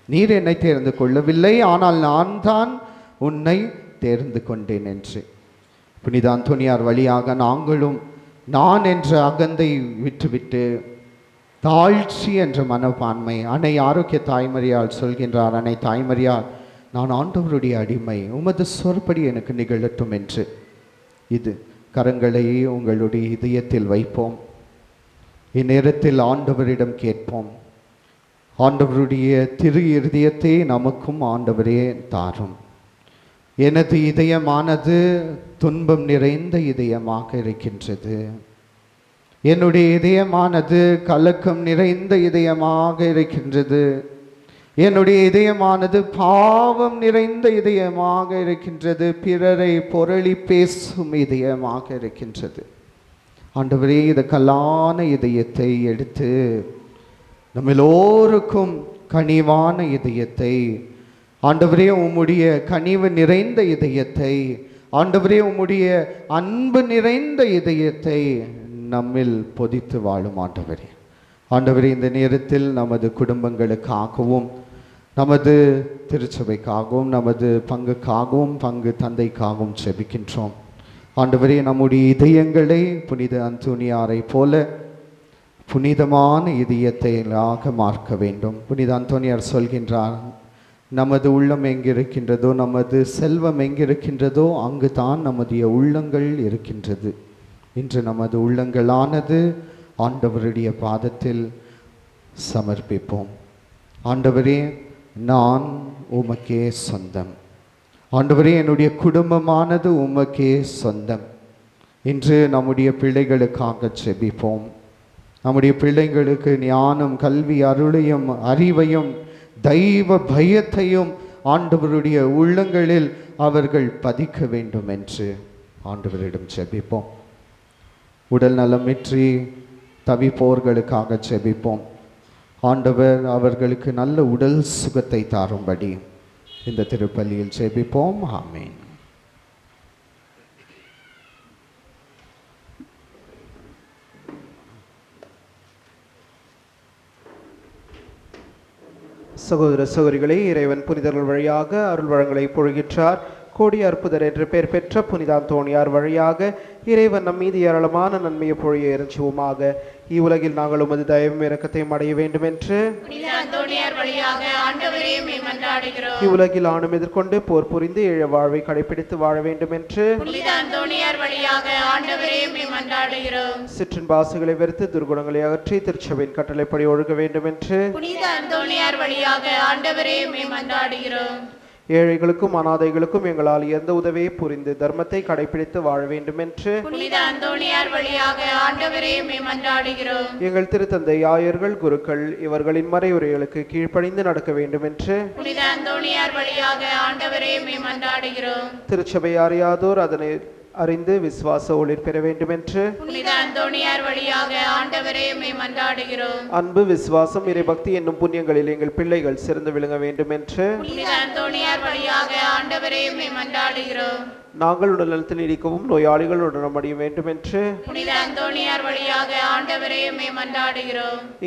நீர் என்னை தேர்ந்து கொள்ளவில்லை, ஆனால் நான் தான் உன்னை தேர்ந்து கொண்டேன் என்று. புனித அந்தோனியார் வழியாக நாங்களும் நான் என்ற அகந்தை விட்டுவிட்டு தாழ்ச்சி என்ற மனப்பான்மை, அன்னை ஆரோக்கிய தாய்மரியால் சொல்கின்றார், அன்னை தாய்மரியால் நான் ஆண்டவருடைய அடிமை, உமது சொற்படி எனக்கு நிகழட்டும் என்று. இது கரங்களை உங்களுடைய இதயத்தில் வைப்போம். இந்நேரத்தில் ஆண்டவரிடம் கேட்போம், ஆண்டவருடைய திரு இருதயத்தை நமக்கும் ஆண்டவரே தாரும். எனது இதயமானது துன்பம் நிறைந்த இதயமாக இருக்கின்றது, என்னுடைய இதயமானது கலக்கம் நிறைந்த இதயமாக இருக்கின்றது, என்னுடைய இதயமானது பாவம் நிறைந்த இதயமாக இருக்கின்றது, பிறரை பொருளி பேசும் இதயமாக இருக்கின்றது. ஆண்டவரே, இந்த கல்லான இதயத்தை எடுத்து நம்ம எல்லோருக்கும் கனிவான இதயத்தை, ஆண்டவரே உம்முடைய கனிவு நிறைந்த இதயத்தை, ஆண்டவரே உம்முடைய அன்பு நிறைந்த இதயத்தை நம்மில் பொதித்து வாழும் ஆண்டவரே. ஆண்டவரே, இந்த நேரத்தில் நமது குடும்பங்களுக்காகவும் நமது திருச்சபைக்காகவும் நமது பங்குக்காகவும் பங்கு தந்தைக்காகவும் ஜெபிக்கின்றோம். ஆண்டவரே, நம்முடைய இதயங்களை புனித அந்தோனியாரை போல புனிதமான இதயத்தையாக மாற்ற வேண்டும். புனித அந்தோனியார் சொல்கின்றார், நமது உள்ளம் எங்கிருக்கின்றதோ, நமது செல்வம் எங்கிருக்கின்றதோ அங்கு தான் நமது உள்ளங்கள் இருக்கின்றது. இன்று நமது உள்ளங்களானது ஆண்டவருடைய பாதத்தில் சமர்ப்பிப்போம். ஆண்டவரே, நான் உமக்கே சொந்தம். ஆண்டவரே, என்னுடைய குடும்பமானது உமக்கே சொந்தம். இன்று நம்முடைய பிள்ளைகளுக்காக ஜெபிப்போம். நம்முடைய பிள்ளைகளுக்கு ஞானம், கல்வி, அருளையும் அறிவையும் தெய்வ பயத்தையும் ஆண்டவருடைய உள்ளங்களில் அவர்கள் பதிக்க வேண்டும் என்று ஆண்டவரிடம் ஜெபிப்போம். உடல் நலமின்றி தவிப்போர்களுக்காக ஜெபிப்போம். ஆண்டவர் அவர்களுக்கு நல்ல உடல் சுகத்தை தாரும்படி இந்த திருப்பலியில் ஜெபிப்போம். ஆமென். சகோதர சகோதரிகளே, இறைவன் புனிதர்கள் வழியாக அருள் வளங்களை பொழிகின்றார். கோடி அற்புதர் என்று பெயர் பெற்ற புனித அந்தோனியார் வழியாக இறைவன் நம் மீது ஏராளமான நன்மையை பொழிய இறைஞ்சுவோமாக. இவ்வுலகில் நாங்கள் உமது தயவும் இரக்கத்தையும் அடைய வேண்டும் என்று இவ்வுலகில் ஆணும் எதிர்கொண்டு போர் புரிந்து ஏழ வாழ்வை கடைபிடித்து வாழ வேண்டும் என்று சிற்றின்பாசுகளை வெறுத்து துர்குணங்களை அகற்றி திருச்சபையின் கட்டளைப்படி ஒழுக வேண்டும் என்று ஏழைகளுக்கும் அனாதைகளுக்கும் எங்களால் எந்த உதவியை புரிந்து தர்மத்தை கடைபிடித்து வாழ வேண்டும் என்று எங்கள் திருத்தந்தை ஆயர்கள், குருக்கள் இவர்களின் மறையுரைகளுக்கு கீழ்ப்படிந்து நடக்க வேண்டும் என்று திருச்சபை அறியாதோர் அதனை அறிந்து விசுவாச ஒளிர் பெற வேண்டும் என்று அன்பு, விசுவாசம், இறைபக்தி என்னும் புண்ணியங்களில் எங்கள் பிள்ளைகள் சிறந்து விளங்க வேண்டும் என்று நாங்கள் உடல் நலத்தில் நீடிக்கவும் நோயாளிகள் உடனமடைய வேண்டும் என்று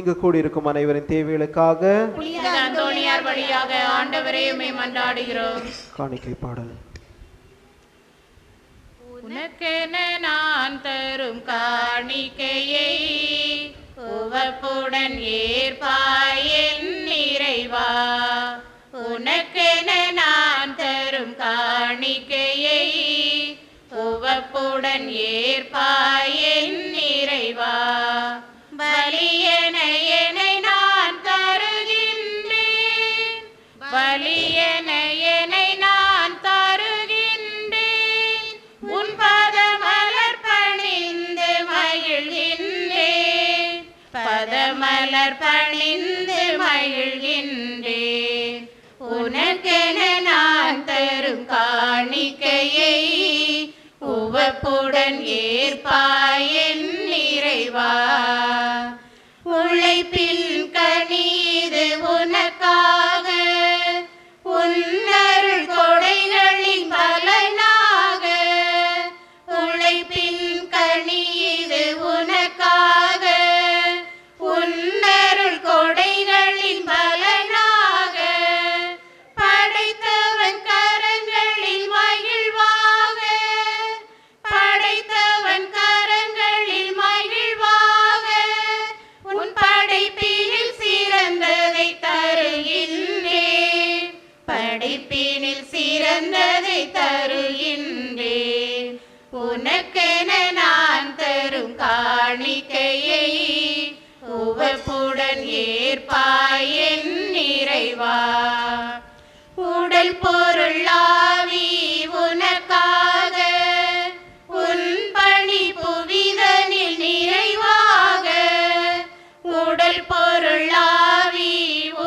இங்கு கூடியிருக்கும் அனைவரின் தேவைகளுக்காக காணிக்கை பாடல். உனக்கென நான் தரும் காணிக்கையை உவப்புடன் ஏற்பாய் என் இறைவா. உனக்கென நான் தரும் காணிக்கையை உவப்புடன் ஏற்பாய் என் இறைவா. பலியென என்னை நான் தருகின்றேன், பலியென என்னை பாதமலர் பணிந்து மகிழ்கின்றேன். உனக்கென நான் தரும் காணிக்கையை உவப்புடன் ஏற்பாய் என் இறைவா. உழைப்பின் கனி இது உனக்காக, உன்னருள் கொடைகளின் பலனாக. உழைப்பின் கனி இது உனக்காக, உன்னருள் கொடைகளின் பலனாக. படைத்தவன் கரங்களில் மகிழ்வாக, படைத்தவன் கரங்களில் மகிழ்வாக. உன் படைப்பினில் சிறந்ததை தருகின்றேன், படைப்பினில் சிறந்ததை தருகின்றேன். உனக்கென நான் தரும் காணிக்கையை உவப்புடன் ஏற்பாய் என் இறைவா. உடல் பொருள் ஆவி உனக்காக, உன் பணி புவிதனில் நிறைவாக. உடல் பொருள் ஆவி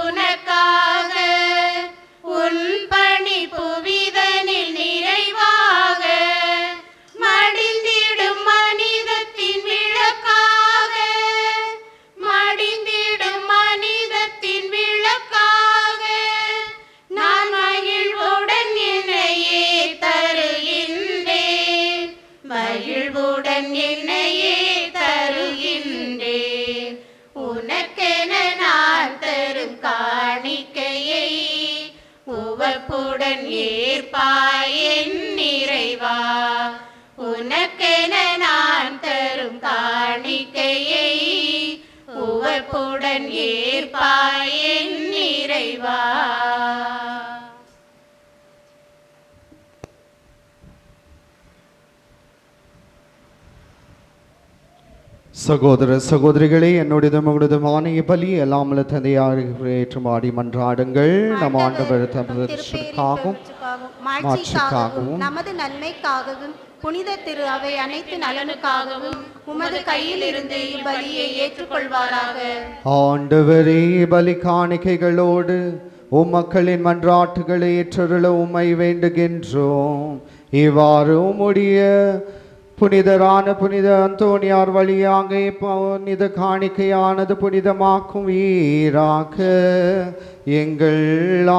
உனக்காக, உன் பணி புவிதனில் நிறைவாக. மடிந்திடும் மனிதத்தின் விளக்காக, மடிந்திடும் மனிதத்தின் விளக்காக. நான் மகிழ்வுடன் என்னையே தருகின்றேன், மகிழ்வுடன் என்னையே தருகின்றேன். உனக்கென நான் தரும் காணிக்கையை உவப்புடன் ஏற்பாய் என் இறைவா. உனக்கென நான் தரும் காணிக்கையை உவப்புடன் ஏற்பாய் என் இறைவா. சகோதர சகோதரிகளே, என்னுடையதும் உங்களுடையதுமான இப்பலி எல்லாம் உள்ள தந்தையாரை ஏற்றுமாடி மன்றாடுங்கள். நம் ஆண்டவர் தமதுக்காகவும் மாட்சிக்காகவும் நமது நன்மைக்காகவும் புனித திரு அவை அனைத்து நலனுக்காகவும் உமது கையில் இருந்து இப்பலியை ஏற்றுக்கொள்வாராக. ஆண்டவரே, பலி காணிக்கைகளோடு மக்களின் மன்றாட்டுகளை ஏற்றருள உம்மை வேண்டுகின்றோம். இவ்வாறு உம்முடைய புனிதரான புனித அந்தோணியார் வழியாக புனித காணிக்கையானது புனிதமாக்கும் வீராக எங்கள்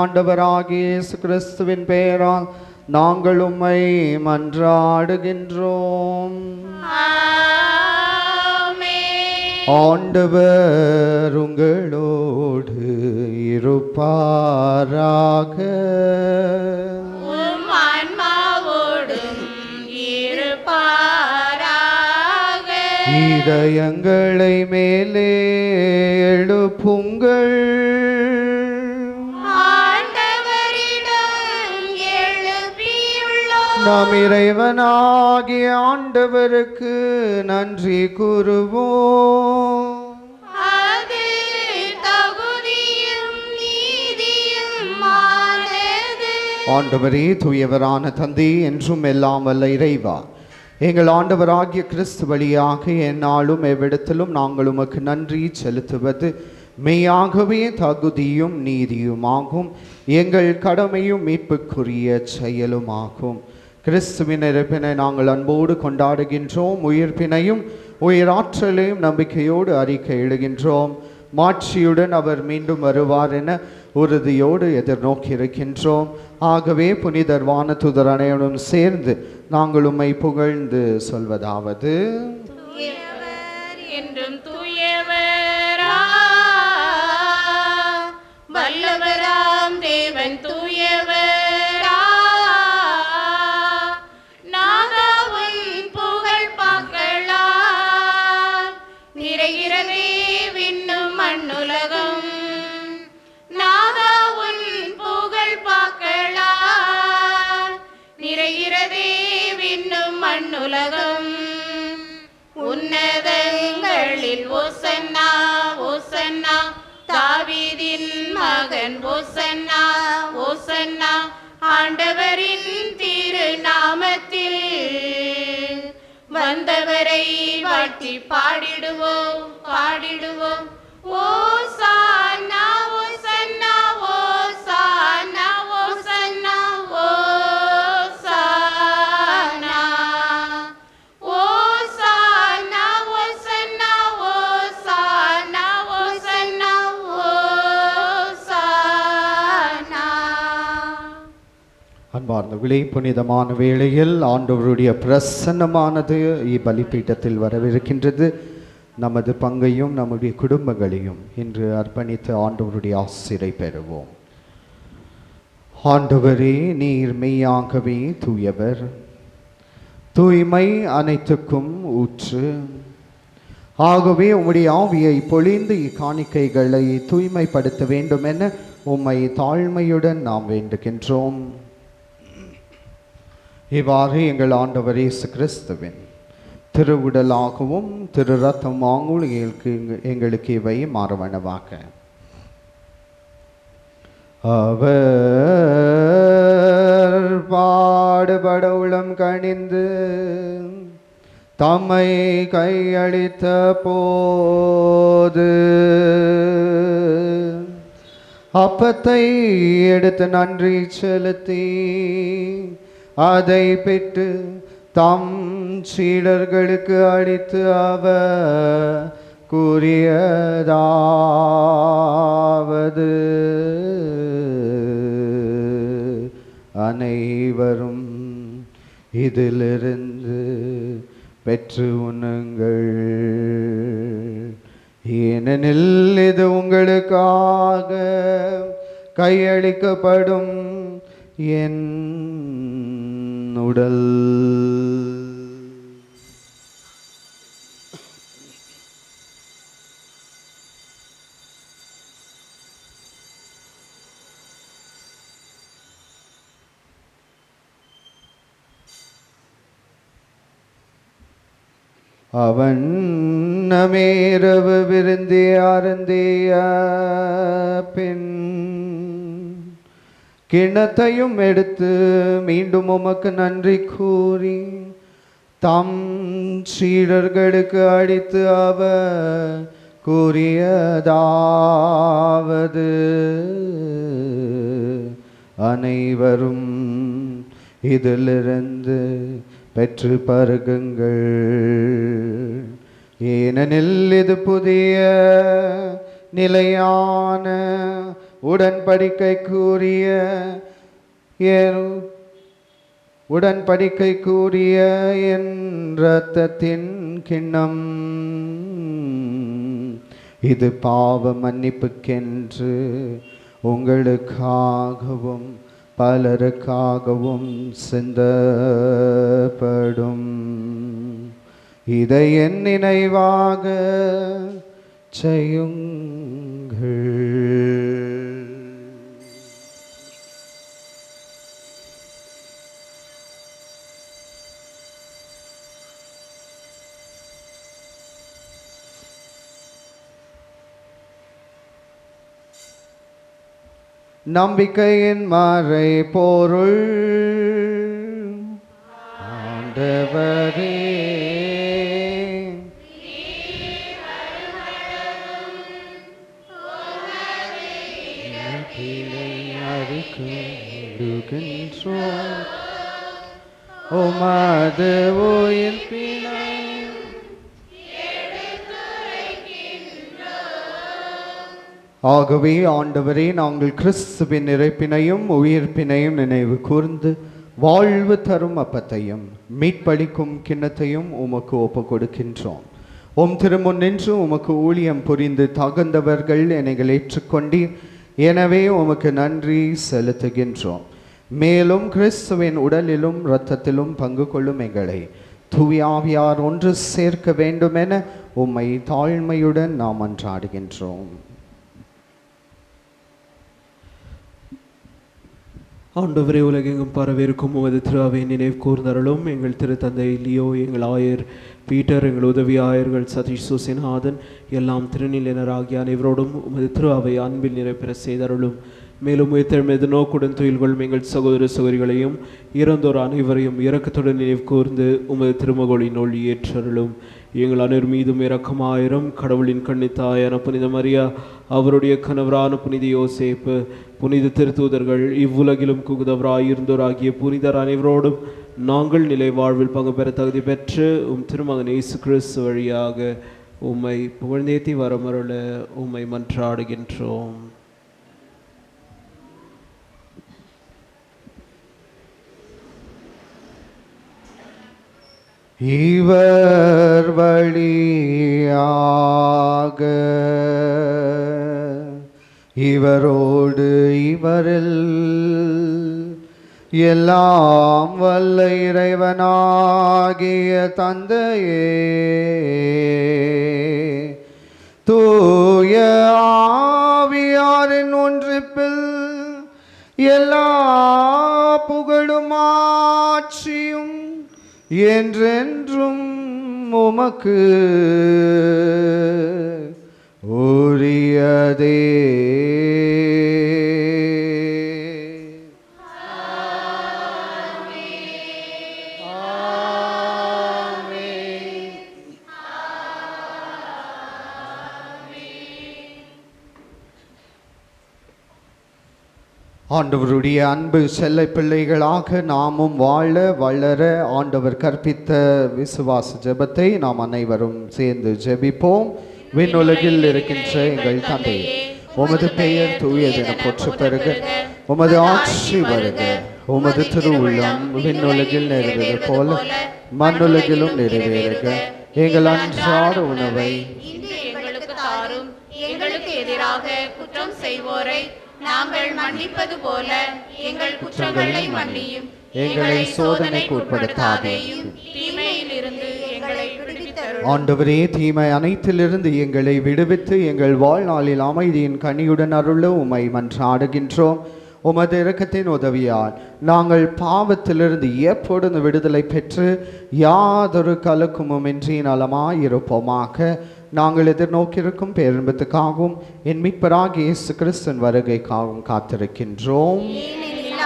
ஆண்டவராகிய இயேசு கிறிஸ்துவின் பெயரால் நாங்கள் உம்மை மன்றாடுகின்றோம். ஆண்டவர் உங்களோடு இருப்பாராக. இதயங்களை மேலே எழுப்புங்கள். நம் இறைவனாகிய ஆண்டவருக்கு நன்றி கூறுவோம். ஆண்டவரே, தூயவரான தந்தை, என்றும் எல்லாம் வல்ல இறைவா, எங்கள் ஆண்டவராகிய கிறிஸ்து வழியாக எந்நாளும் எவ்விடத்திலும் நாங்கள் உமக்கு நன்றி செலுத்துவது மெய்யாகவே தகுதியும் நீதியுமாகும், எங்கள் கடமையும் மீட்புக்குரிய செயலுமாகும். கிறிஸ்துவின் இறப்பினை நாங்கள் அன்போடு கொண்டாடுகின்றோம், உயிர்ப்பினையும் உயிராற்றலையும் நம்பிக்கையோடு அறிக்கை எழுகின்றோம். மாட்சியுடன் அவர் மீண்டும் வருவார் என உறுதியோடு எதிர்நோக்கி இருக்கின்றோம். ஆகவே புனிதர் வானதூதர் அனைவரும் சேர்ந்து நாங்கள் உம்மை புகழ்ந்து சொல்வதாவது: என்றும் தூயவரா, வல்லவராம் தேவன் தூயவரா, நாதாவும் புகழ் பாக்களால் நிறைகிறதே விண்ணும் மண்ணுலகம். நாதாவும் புகழ் பாக்களால் நிறைகிறதே விண்ணும் மண்ணுலகம். உன்னதங்களில் ஓசன்னா ஓசன்னா, தாவீதின் மகன் ஓசன்னா ஓசன்னா, ஆண்டவரின் திருநாமத்தில் வந்தவரை வாழ்த்தி பாடிடுவோம் பாடிடுவோம். அன்பார்ந்தவர்களே, புனிதமான வேளையில் ஆண்டவருடைய பிரசன்னமானது இப்பலிப்பீட்டத்தில் வரவிருக்கின்றது. நமது பங்கையும் நம்முடைய குடும்பங்களையும் இன்று அர்ப்பணித்து ஆண்டவருடைய ஆசிரை பெறுவோம். ஆண்டவரே, நீர் மெய்யாகவே தூயவர், தூய்மை அனைத்துக்கும் ஊற்று. ஆகவே உம்முடைய ஆவியை பொழிந்து இக்காணிக்கைகளை தூய்மைப்படுத்த வேண்டும் என உம்மை தாழ்மையுடன் நாம் வேண்டுகின்றோம். இவ்வாறு எங்கள் ஆண்டவர் இயேசு கிறிஸ்துவின் திருவுடலாகவும் திரு ரத்தமாகவும் எங்களுக்கு இவை மாறுவனவாக. அவர் பாடுபட உளம் கனிந்து தம்மை கையளித்த போது அப்பத்தை எடுத்து நன்றி செலுத்தி அதை பெற்று தம் சீடர்களுக்கு அளித்து அவர் கூறியதாவது, அனைவரும் இதிலிருந்து பெற்று உண்ணுங்கள், ஏனெனில் இது உங்களுக்காக கையளிக்கப்படும் என் உடல். அவன் நமேரவு விருந்தே அருந்திய பின் கிண்ணத்தையும் எடுத்து மீண்டும் உமக்கு நன்றி கூறி தம் சீடர்களுக்கு அளித்து அவர் கூறியதாவது, அனைவரும் இதிலிருந்து பெற்று பருகுங்கள், ஏனெனில் இது புதிய நிலையான உடன்படிக்கைக்குரிய என் இரத்தத்தின் கிண்ணம். இது பாவ மன்னிப்புக்கென்று உங்களுக்காகவும் பலருக்காகவும் சிந்தப்படும். இதை என் நினைவாக செய்யுங்கள். நம்பிக்கையின் மறை பொருள் ஆண்டவரே, உமது உயிர்ப்பினை ஆகவே ஆண்டவரே, நாங்கள் கிறிஸ்துவின் இறைப்பினையும் உயிர்ப்பினையும் நினைவு கூர்ந்து வாழ்வு தரும் அப்பத்தையும் மீட்பளிக்கும் கிண்ணத்தையும் உமக்கு ஒப்பு கொடுக்கின்றோம். உம் திருமுன் நின்று உமக்கு ஊழியம் புரிந்து தகுந்தவர்கள் எங்களை ஏற்றுக்கொண்டீர். எனவே உமக்கு நன்றி செலுத்துகின்றோம். மேலும் கிறிஸ்துவின் உடலிலும் இரத்தத்திலும் பங்கு கொள்ளும் எங்களை தூய ஆவியார் ஒன்று சேர்க்க வேண்டுமென உம்மை தாழ்மையுடன் நாம் மன்றாடுகின்றோம். ஆண்டவரே, உலகெங்கும் பரவிருக்கும் உமது திருவை நினைவு கூர்ந்தருளும். எங்கள் திருத்தந்தை லியோ, எங்கள் ஆயர் பீட்டர், எங்கள் உதவி ஆயர்கள் சதீஷ் சுசிநாதன், எல்லாம் திருநிலையினராகிய அனைவரோடும் உமது திருவை அன்பில் நிறைவேற செய்தருளும். மேலும் உயிர்த்தெழும் நோக்குடன் துயில்கொள்ளும் எங்கள் சகோதர சகோதரிகளையும் இறந்தோர் அனைவரையும் இரக்கத்துடன் நினைவு கூர்ந்து உமது திருமகளின் ஒளி ஏற்றருளும். எங்கள் அனைவர் மீதும் இரக்கமாயிரம். கடவுளின் கன்னித்தாயான புனித மரியா, அவருடைய கணவரான புனித யோசேப்பு, புனித திருத்தூதர்கள், இவ்வுலகிலும் குகுதவராயிருந்தோராகிய புனிதர் அனைவரோடும் நாங்கள் நிலை வாழ்வில் பங்கு பெற தகுதி பெற்று திருமகன் இயேசு கிறிஸ்து வழியாக உம்மை புகழ்ந்தேத்தி வரமருள உம்மை மன்றாடுகின்றோம். இவர் வழியாக இவரோடு இவரில் எல்லாம் வல்ல இறைவனாகிய தந்தையே தூய ஆவியாரின் ஒன்றிப்பில் எல்லா புகழும் ஆட்சியும் என்றென்றும் உமக்கு உரியதே. ஆண்டவருடைய அன்பு செல்ல பிள்ளைகளாக நாமும் வாழ வளர ஆண்டவர் கற்பித்த விசுவாச ஜெபத்தை நாம் அனைவரும் சேர்ந்து ஜெபிப்போம். விண்ணுலகில் இருக்கின்ற எங்கள் தந்தையே, உமது பெயர் தூயதென போற்று பெறுக, உமது ஆட்சி வருக, உமது திருவுள்ளம் விண்ணுலகில் நிறைவேறு போல மண்ணுலகிலும் நிறைவேறுக. எங்கள் அன்றாட உணவை இன்று எங்களுக்கு தாரும். எங்களுக்கு எதிராக குற்றம் செய்வோரை நாங்கள் மன்னிப்பது போல எங்கள் குற்றங்களை மன்னியும். எங்களை சோதனைக்கு உட்படுத்தாதேயும், தீமையிலிருந்து எங்களை விடுவித்தருளும். ஆண்டவரே, தீமை அனைத்திலிருந்து எங்களை விடுவித்து எங்கள் வாழ்நாளில் அமைதியின் கனியுடன் அருள உம்மை மன்றாடுகின்றோம். உமது இரக்கத்தின் உதவியால் நாங்கள் பாவத்திலிருந்து எப்பொழுது விடுதலை பெற்று யாதொரு கலக்கமுமின்றி நலமாயிருப்போமாக. நாங்கள் எதிர்நோக்கியிருக்கும் பேரின்பத்துக்காகவும் என் மீட்பராகிய இயேசு கிறிஸ்துவின் வருகைக்காகவும் காத்திருக்கின்றோம்.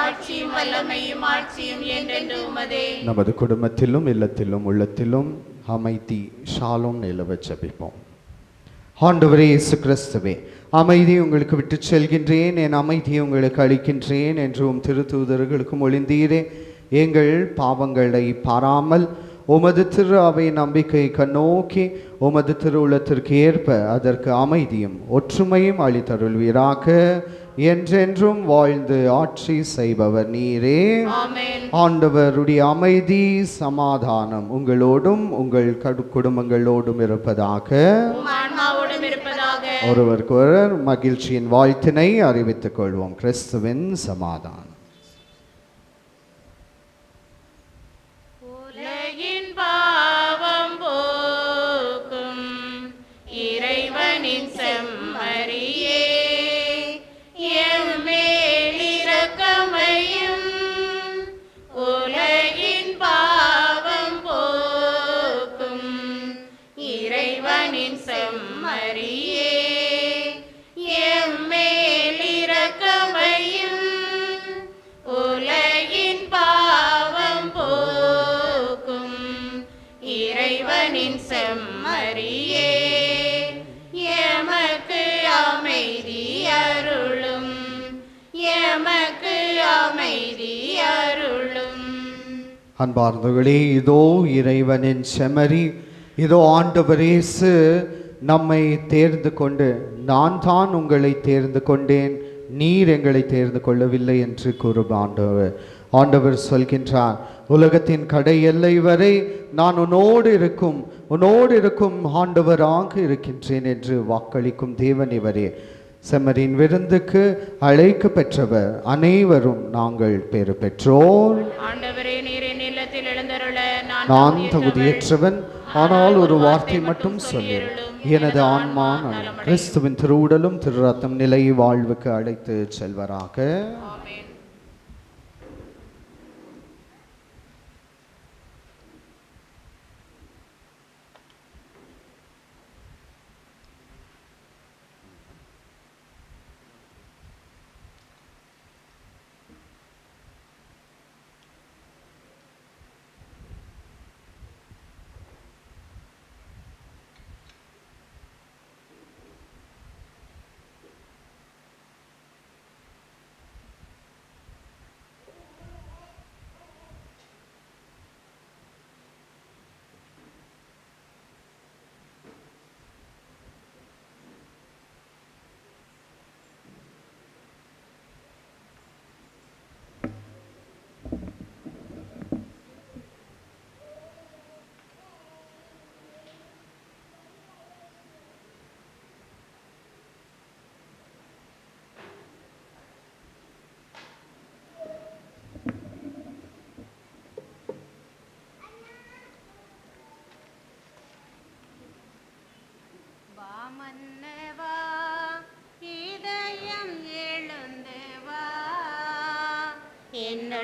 ஆட்சியும் வல்லமையும் ஆட்சியும் என்றென்று உமதே. நமது குடும்பத்திலும் இல்லத்திலும் உள்ளத்திலும் அமைதி ஷாலோம் நிலவ ஜெபிப்போம். ஆண்டவரே இயேசு கிறிஸ்துவே, அமைதி உங்களுக்கு விட்டு செல்கின்றேன், என் அமைதியை உங்களுக்கு அளிக்கின்றேன் என்றும் திருத்தூதர்களுக்கு மொழிந்தீரே. எங்கள் பாவங்களை பாராமல் உமது திரு அவை நம்பிக்கை கண்ணோக்கி உமது திருவுளத்திற்கு ஏற்ப அதற்கு அமைதியும் ஒற்றுமையும் அளித்தருள்வீராக. என்றென்றும் வாழ்ந்து ஆட்சி செய்பவர் நீரே. ஆண்டவருடைய அமைதி சமாதானம் உங்களோடும் உங்கள் குடும்பங்களோடும் இருப்பதாக. ஒருவருக்கொருவர் மகிழ்ச்சியின் வாழ்த்தினை அறிவித்துக் கொள்வோம். கிறிஸ்துவின் சமாதானம். உலகின் பாவம் போக்கும் இறைவனின் செம்மறியே, எம்மேல் இரக்கமையும். உலகின் பாவம் போக்கும் இறைவனின் செம்மறியே, எம்மேல் இரக்கமையும். உலகின் பாவம் போக்கும் இறைவனின் செம்மறியே, எமக்கு அமைதி அருளும், எமக்கு அமைதி அருளும். அன்பார்ந்தவர்களே, இதோ இறைவனின் செம்மறி, இதோ ஆண்டவர் இயேசு நம்மை தேர்ந்து கொண்டு, நான் தான் உங்களை தேர்ந்து கொண்டேன், நீர் எங்களை தேர்ந்து கொள்ளவில்லை என்று கூறும் ஆண்டவர் சொல்கின்றார். உலகத்தின் கடை எல்லை வரை நான் உன்னோடு இருக்கும் ஆண்டவராக இருக்கின்றேன் என்று வாக்களிக்கும் தேவன் இவரே. செம்மறியின் விருந்துக்கு அழைக்க பெற்றவர் அனைவரும் நாங்கள் பெறு பெற்றோர். ஆண்டவரே, நீர் என் இல்லத்தில் எழுந்தருள நான் தகுதியற்றவன், ஆனால் ஒரு வார்த்தை மட்டும் சொல்லு, எனது ஆன்மா நலம். கிறிஸ்துவின் திருவுடலும் திரு ரத்தம் நிலை வாழ்வுக்கு அழைத்து செல்வராக.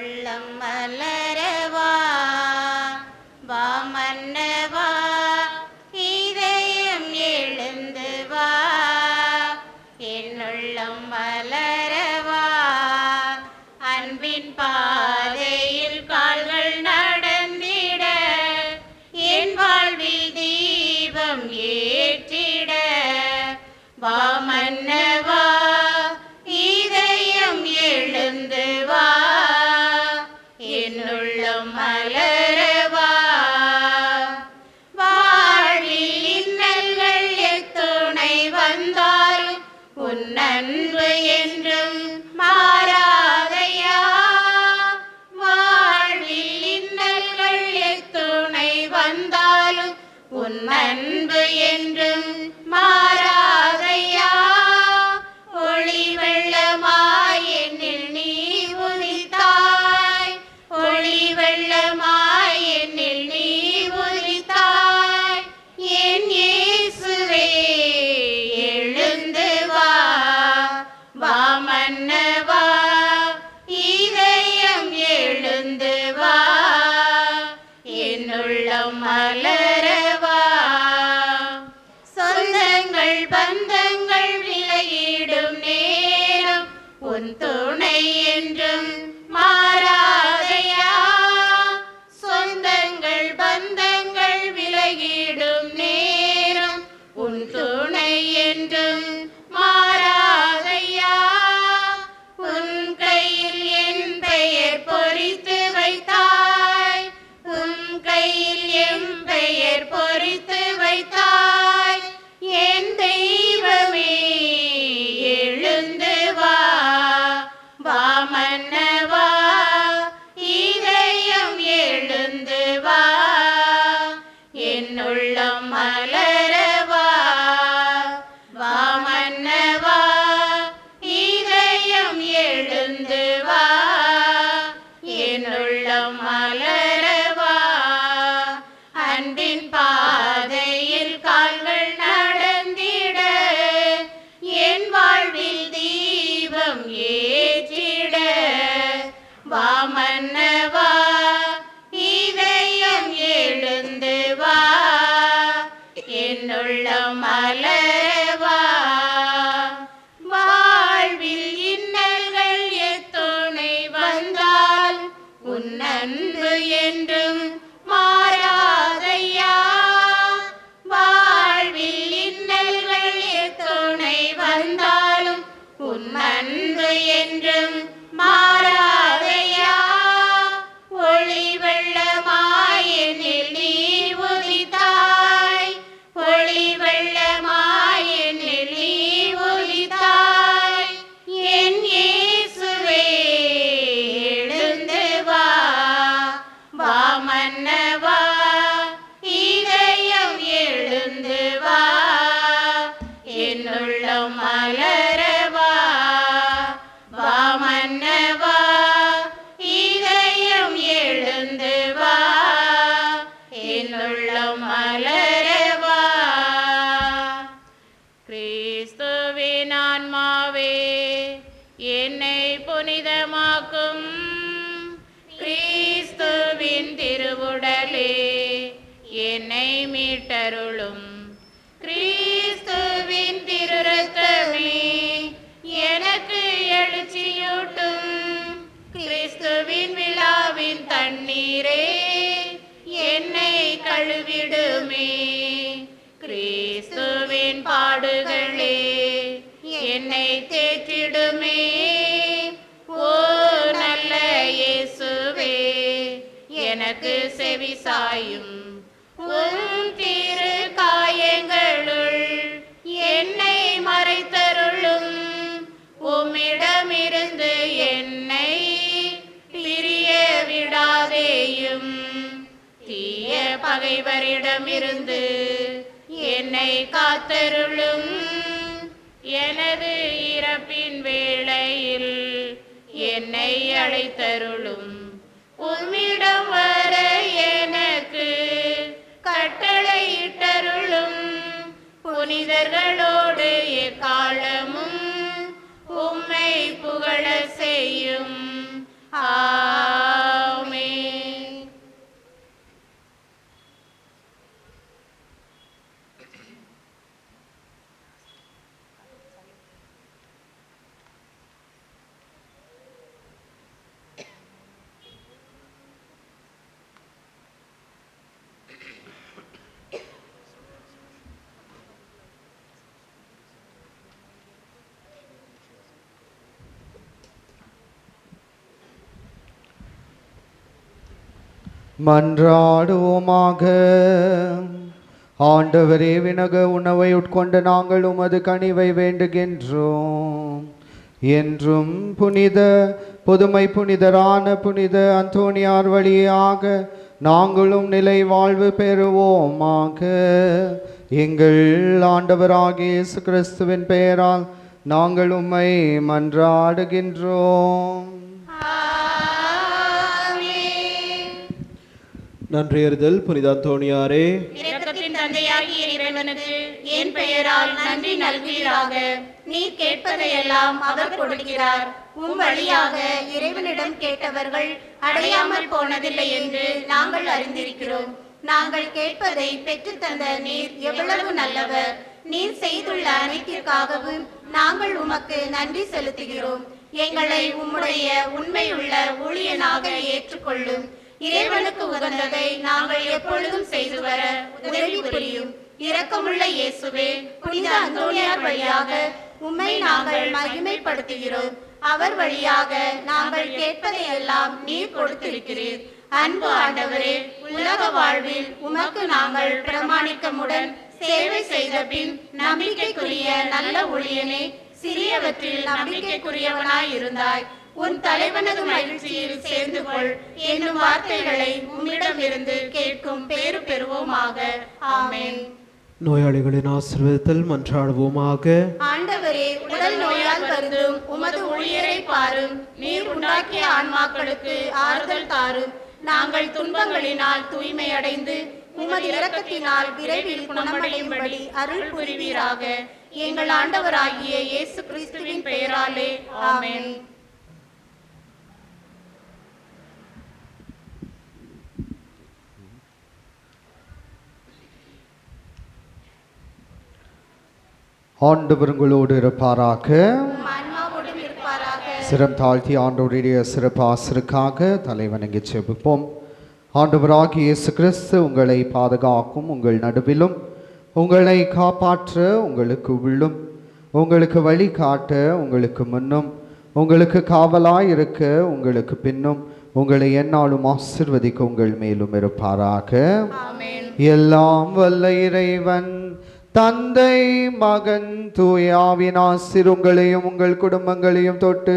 உள்ளம் மலரவா வா மன்னவா இதயம் எழுந்து வா என்னுள்ளம் மலரவா அன்பின் பாதையில் கால்கள் நடந்திட என் வாழ்வில் தீபம் ஏற்றிட வா மன்னவா இதயம் எழுந்து வா என்னுள்ளம் மலரவா வாழ்வில் இன்னல்கள் எத்துணை வந்தாலும் உன் அன்பு என்றும் மாறாதையா வாழ்வில் இன்னல்கள் எத்துணை வந்தாலும் உன் அன்பு என்றும் மாறாதையா ஒளி வெள்ளமாய் என்னில் நீ உதித்தாய் ஒளி வெள்ளமாய் என்னில் நீ உதித்தாய் என் இயேசுவே எழுந்து வா வா மன்னவா இதயம் எழுந்து வா என்னுள்ளம் மலரவா சொந்தங்கள் பந்தங்கள் விலகிடும் நேரம் உன் துணை என்றும் மாறாதையா சொந்தங்கள் பந்தங்கள் விலகிடும் நேரம் உன் துணை என்றும் மாறாதையா உன் கையில் என் பெயர் பொறித்து வைத்தாய் உன் கையில் என் பெயர் பொறித்து வைத்தாய் என் தெய்வமே எழுந்து வா வா மன்னவா இதயம் எழுந்து வா என்னுள்ளம் மலரவா வா மன்னவா இதயம் எழுந்து வா என்னுள்ளம் மலரவா அன்பின் பாதையில் கால்கள் நடந்திட என் வாழ்வில் தீபம் ஏற்றிட வா மன்னவா இதயம் எழுந்து வா என்னுள்ளம் மலரவா வாழ்வில் இன்னல்கள் எத்துணை வந்தால் உன் அன்பு என்றும் மாறாதையா வாழ்வில் இன்னல்கள் எத்துணை வந்தாலும் உன் அன்பு என்றும் மாறாதையா ஒளி வெள்ளமாய் என்னில் நீ உதித்தாய் ஒளி வெள்ளமாய் என்னில் நீ உதித்தாய் என் இயேசுவே எழுந்து வா வா மன்னவா இதயம் எழுந்து வா என்னுள்ளம் மலரவா வா மன்னவா இதயம் எழுந்து வா என்னுள்ளம் மலரவா கிறிஸ்துவின் ஆன்மாவே என்னை புனிதமாக்கும் கிறிஸ்துவின் திருவுடலே என்னை மீட்டருளும் கிறிஸ்துவின் திருரத்தமே எனக்கு எழுச்சியூட்டும் கிறிஸ்துவின் விழாவின் தண்ணீரே என்னை கழுவிடுமே கிறிஸ்துவின் பாடுகளே என்னை தேற்றிடுமே ஓ நல்ல இயேசுவே எனக்கு செவி சாயும் உன் திரு காயங்களுள் என்னை மறைத்தருளும் உம்மிடமிருந்து என்னை பிரிய விடாதேயும் தீய பகைவரிடமிருந்து என்னை காத்தருளும் எனது இறப்பின் வேளையில் என்னை அழைத்தருளும் உம்மிடம் வர எனக்கு கட்டளையிட்டருளும் புனிதர்களோடு எக்காலமும் உம்மை புகழ செய்யும். ஆமென். மன்றாடுவோமாக. ஆண்டவரே, வினக உணவை உட்கொண்டு நாங்கள் உமது கனிவை வேண்டுகின்றோம். என்றும் புதுமை புனிதரான புனித அந்தோணியார் வழியாக நாங்களும் நிலை வாழ்வு பெறுவோமாக. எங்கள் ஆண்டவராகிய இயேசு கிறிஸ்துவின் பெயரால் நாங்கள் உம்மை மன்றாடுகின்றோம். நன்றியறிதல். புனித அந்தோணியாரே, இரக்கத்தின் தந்தையாகிய இறைவனுக்கு என் பெயரால் நன்றி நல்குவீராக. நீர் கேட்பதையெல்லாம் அவர் கொடுக்கிறார். உம் வழியாக இறைவனிடம் கேட்டவர்கள் அடையாமல் போனதில்லை என்று நாங்கள் அறிந்திருக்கிறோம். நாங்கள் கேட்பதை பெற்று தந்த நீர் எவ்வளவு நல்லவர். நீர் செய்துள்ள அனைத்திற்காகவும் நாங்கள் உமக்கு நன்றி செலுத்துகிறோம். எங்களை உம்முடைய உண்மையுள்ள ஊழியனாக ஏற்றுக்கொள்ளும். இறைவனுக்கு உகந்ததை நாங்கள் எப்பொழுதும் செய்து வர உதவி புரியும். இரக்கமுள்ள இயேசுவே, புனித அந்தோணியார் வழியாக உம்மை நாங்கள் மகிமைப்படுத்துகிறோம். அவர் வழியாக நாங்கள் கேட்பதையெல்லாம் நீர் கொடுத்திருக்கிறீர். அன்பு ஆண்டவரே, உலக வாழ்வில் உமக்கு நாங்கள் பிரமாணிக்கமுடன் சேவை செய்த பின் நம்பிக்கைக்குரிய நல்ல ஊழியனே, சிறியவற்றில் நம்பிக்கைக்குரியவனாய் இருந்தாய். உன் தலைவனது மகிழ்ச்சியில் சேர்ந்து கொள் என்னும் வார்த்தைகளை உம்மிடமிருந்து கேட்கும் பேறு பெறுவோமாக. ஆமென். நோயாளிகளின் ஆசீர்வாதத்தில் மன்றாடுவோமாக. ஆண்டவரே, உடல் நோயால் வருந்தும் உமது ஊழியரை பாரும். நீர் உண்டாக்கிய ஆன்மாக்களுக்கு ஆறுதல் தாரும். நாங்கள் துன்பங்களினால் தூய்மை அடைந்து உமது இரக்கத்தினால் விரைவில் குணமடையும்படி அருள் புரிவீராக. எங்கள் ஆண்டவராகிய இயேசு கிறிஸ்துவின் பெயராலே ஆமென். ஆண்டவர் உங்களோடு இருப்பாராக. ஆன்மாவோடும் இருப்பாராக. சிரம் தாழ்த்தி ஆண்டவருடைய சிறப்பு ஆசிருக்காக தலைவணங்கி செபிப்போம். ஆண்டவராகிய இயேசு கிறிஸ்து உங்களை பாதுகாக்கும். உங்கள் நடுவிலும் உங்களை காப்பாற்ற உங்களுக்கு உள்ளும் உங்களுக்கு வழி காட்ட உங்களுக்கு முன்னும் உங்களுக்கு காவலாய் இருக்க உங்களுக்கு பின்னும் உங்களை எந்நாளும் ஆசிர்வதிக்க உங்கள் மேலும் இருப்பாராக. எல்லாம் வல்ல இறைவன் தந்தை, மகன், தூய ஆவியின் ஆசீர் உங்களையும் உங்கள் குடும்பங்களையும் தொட்டு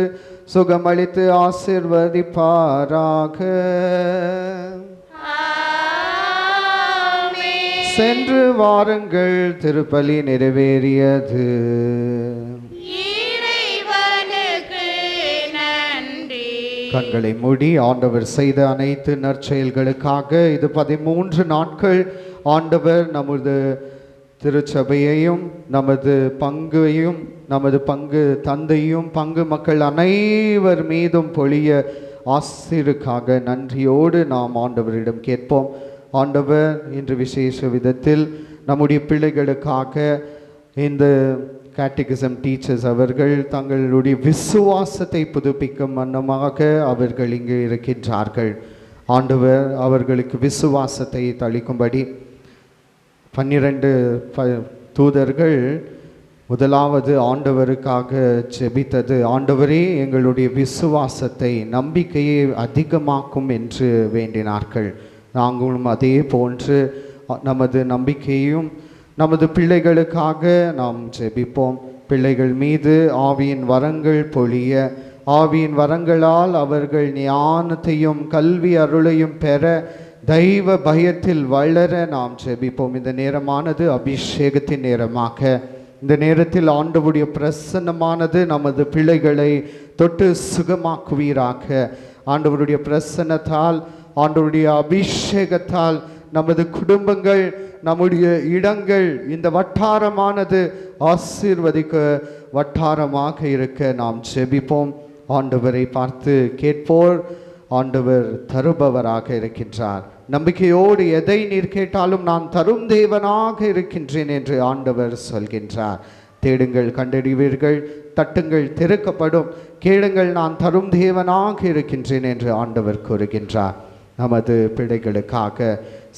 சுகமளித்து ஆசீர்வதிப்பாராக. சென்று வாருங்கள், திருப்பலி நிறைவேறியது. கண்களை மூடி ஆண்டவர் செய்த அனைத்து நற்செயல்களுக்காக இது 13 நாட்கள் ஆண்டவர் நமது திருச்சபையையும் நமது பங்கையும் நமது பங்கு தந்தையும் பங்கு மக்கள் அனைவர் மீதும் பொழிய ஆசிருக்காக நன்றியோடு நாம் ஆண்டவரிடம் கேட்போம். ஆண்டவர் இன்று விசேஷ விதத்தில் நம்முடைய பிள்ளைகளுக்காக இந்த கேட்டிகிசம் டீச்சர்ஸ் அவர்கள் தங்களுடைய விசுவாசத்தை புதுப்பிக்கும் வண்ணமாக அவர்கள் இங்கு இருக்கின்றார்கள். ஆண்டவர் அவர்களுக்கு விசுவாசத்தை தளிக்கும்படி 12 தூதர்கள் முதலாவது ஆண்டவருக்காக ஜெபித்தது, ஆண்டவரே எங்களுடைய விசுவாசத்தை நம்பிக்கையை அதிகமாக்கும் என்று வேண்டினார்கள். நாங்களும் அதே போன்று நமது நம்பிக்கையும் நமது பிள்ளைகளுக்காக நாம் ஜெபிப்போம். பிள்ளைகள் மீது ஆவியின் வரங்கள் பொழிய, ஆவியின் வரங்களால் அவர்கள் ஞானத்தையும் கல்வி அருளையும் பெற, தெய்வ பயத்தில் வளர நாம் ஜெபிப்போம். இந்த நேரமானது அபிஷேகத்தின் நேரமாக, இந்த நேரத்தில் ஆண்டவருடைய பிரசன்னமானது நமது பிள்ளைகளை தொட்டு சுகமாக்குவீராக. ஆண்டவருடைய பிரசன்னத்தால், ஆண்டவருடைய அபிஷேகத்தால் நமது குடும்பங்கள், நம்முடைய இடங்கள், இந்த வட்டாரமானது ஆசீர்வதிக்க வட்டாரமாக இருக்க நாம் ஜெபிப்போம். ஆண்டவரை பார்த்து கேட்போர் ஆண்டவர் தருபவராக இருக்கின்றார். நம்பிக்கையோடு எதை நீர் கேட்டாலும் நான் தரும் தேவனாக இருக்கின்றேன் என்று ஆண்டவர் சொல்கின்றார். தேடுங்கள் கண்டறிவீர்கள், தட்டுங்கள் திறக்கப்படும், கேளுங்கள் நான் தரும் தேவனாக இருக்கின்றேன் என்று ஆண்டவர் கூறுகின்றார். நமது பிள்ளைகளுக்காக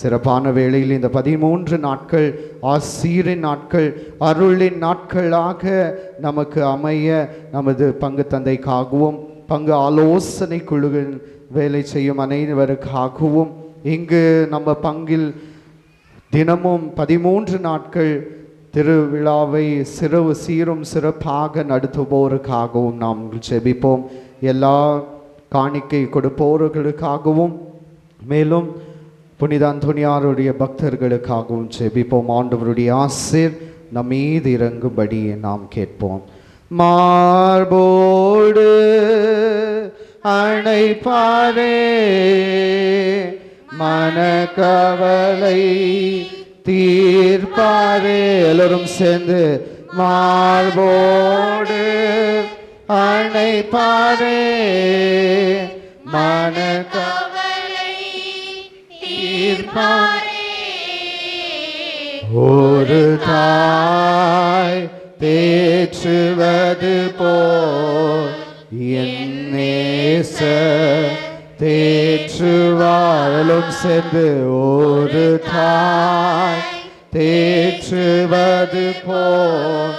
சிறப்பான வேளையில் இந்த 13 நாட்கள் ஆசீரின் நாட்கள், அருளின் நாட்களாக நமக்கு அமைய நமது பங்கு தந்தைக்காகவும் பங்கு ஆலோசனை குழுவின் வேலை செய்யும் அனைவருக்காகவும் இங்கு நம்ம பங்கில் தினமும் 13 நாட்கள் திருவிழாவை சீரும் சிறப்பாக நடத்துவோருக்காகவும் நாம் ஜெபிப்போம். எல்லா காணிக்கை கொடுப்பவர்களுக்காகவும் மேலும் புனித அந்தோனியாருடைய பக்தர்களுக்காகவும் ஜெபிப்போம். ஆண்டவருடைய ஆசீர் நம் மீது இறங்கும்படி நாம் கேட்போம். மார்போடு அணைப்பாரே மனக்கவலை தீர்ப்பாரே. எல்லோரும் சேர்ந்து மார்போடு அணைப்பாரே மனக்கவலை தீர்ப்பாரே. ஒரு தாய் தேற்றுவது போல் என் நேசர் தேற்றுவாரும் சேர்ந்து ஒரு தாய் தேற்றுவது போல்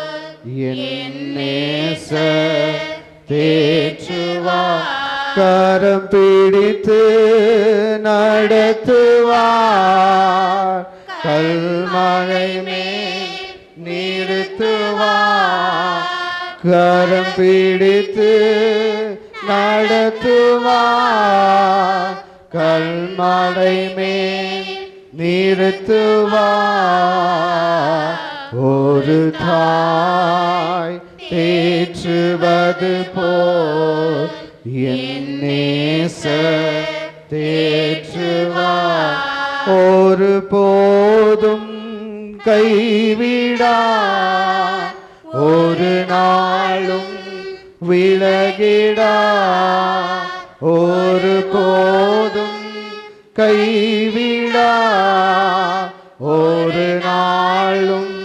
என் நேசர் தேற்றுவார். கரம் பிடித்து நடத்துவார் கல்மழை மேல் நிறுத்துவார். கரம் பிடித்து நடத்துவார் கல்மழை மேல் நிறுத்துவார். ஒரு தாய் தேற்றுவது போல் என் நேசர் தேற்றுவார். ஒரு போதும் கைவிடா ஒரு நாளும் விலகிடா. ஒரு போதும் கைவிடா ஒரு நாளும்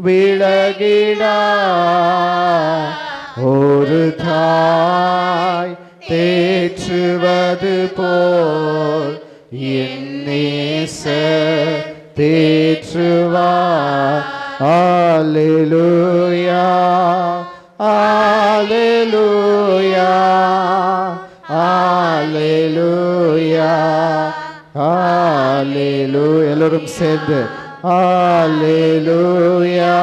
விலகிடா. ஒரு தாய் தேற்றுவது போல் என் நேசர் தேற்றுவார். அல்லேலூயா அல்லேலூயா அல்லேலூயா அல்லேலூயா. எல்லோரும் சேர்ந்து அல்லேலூயா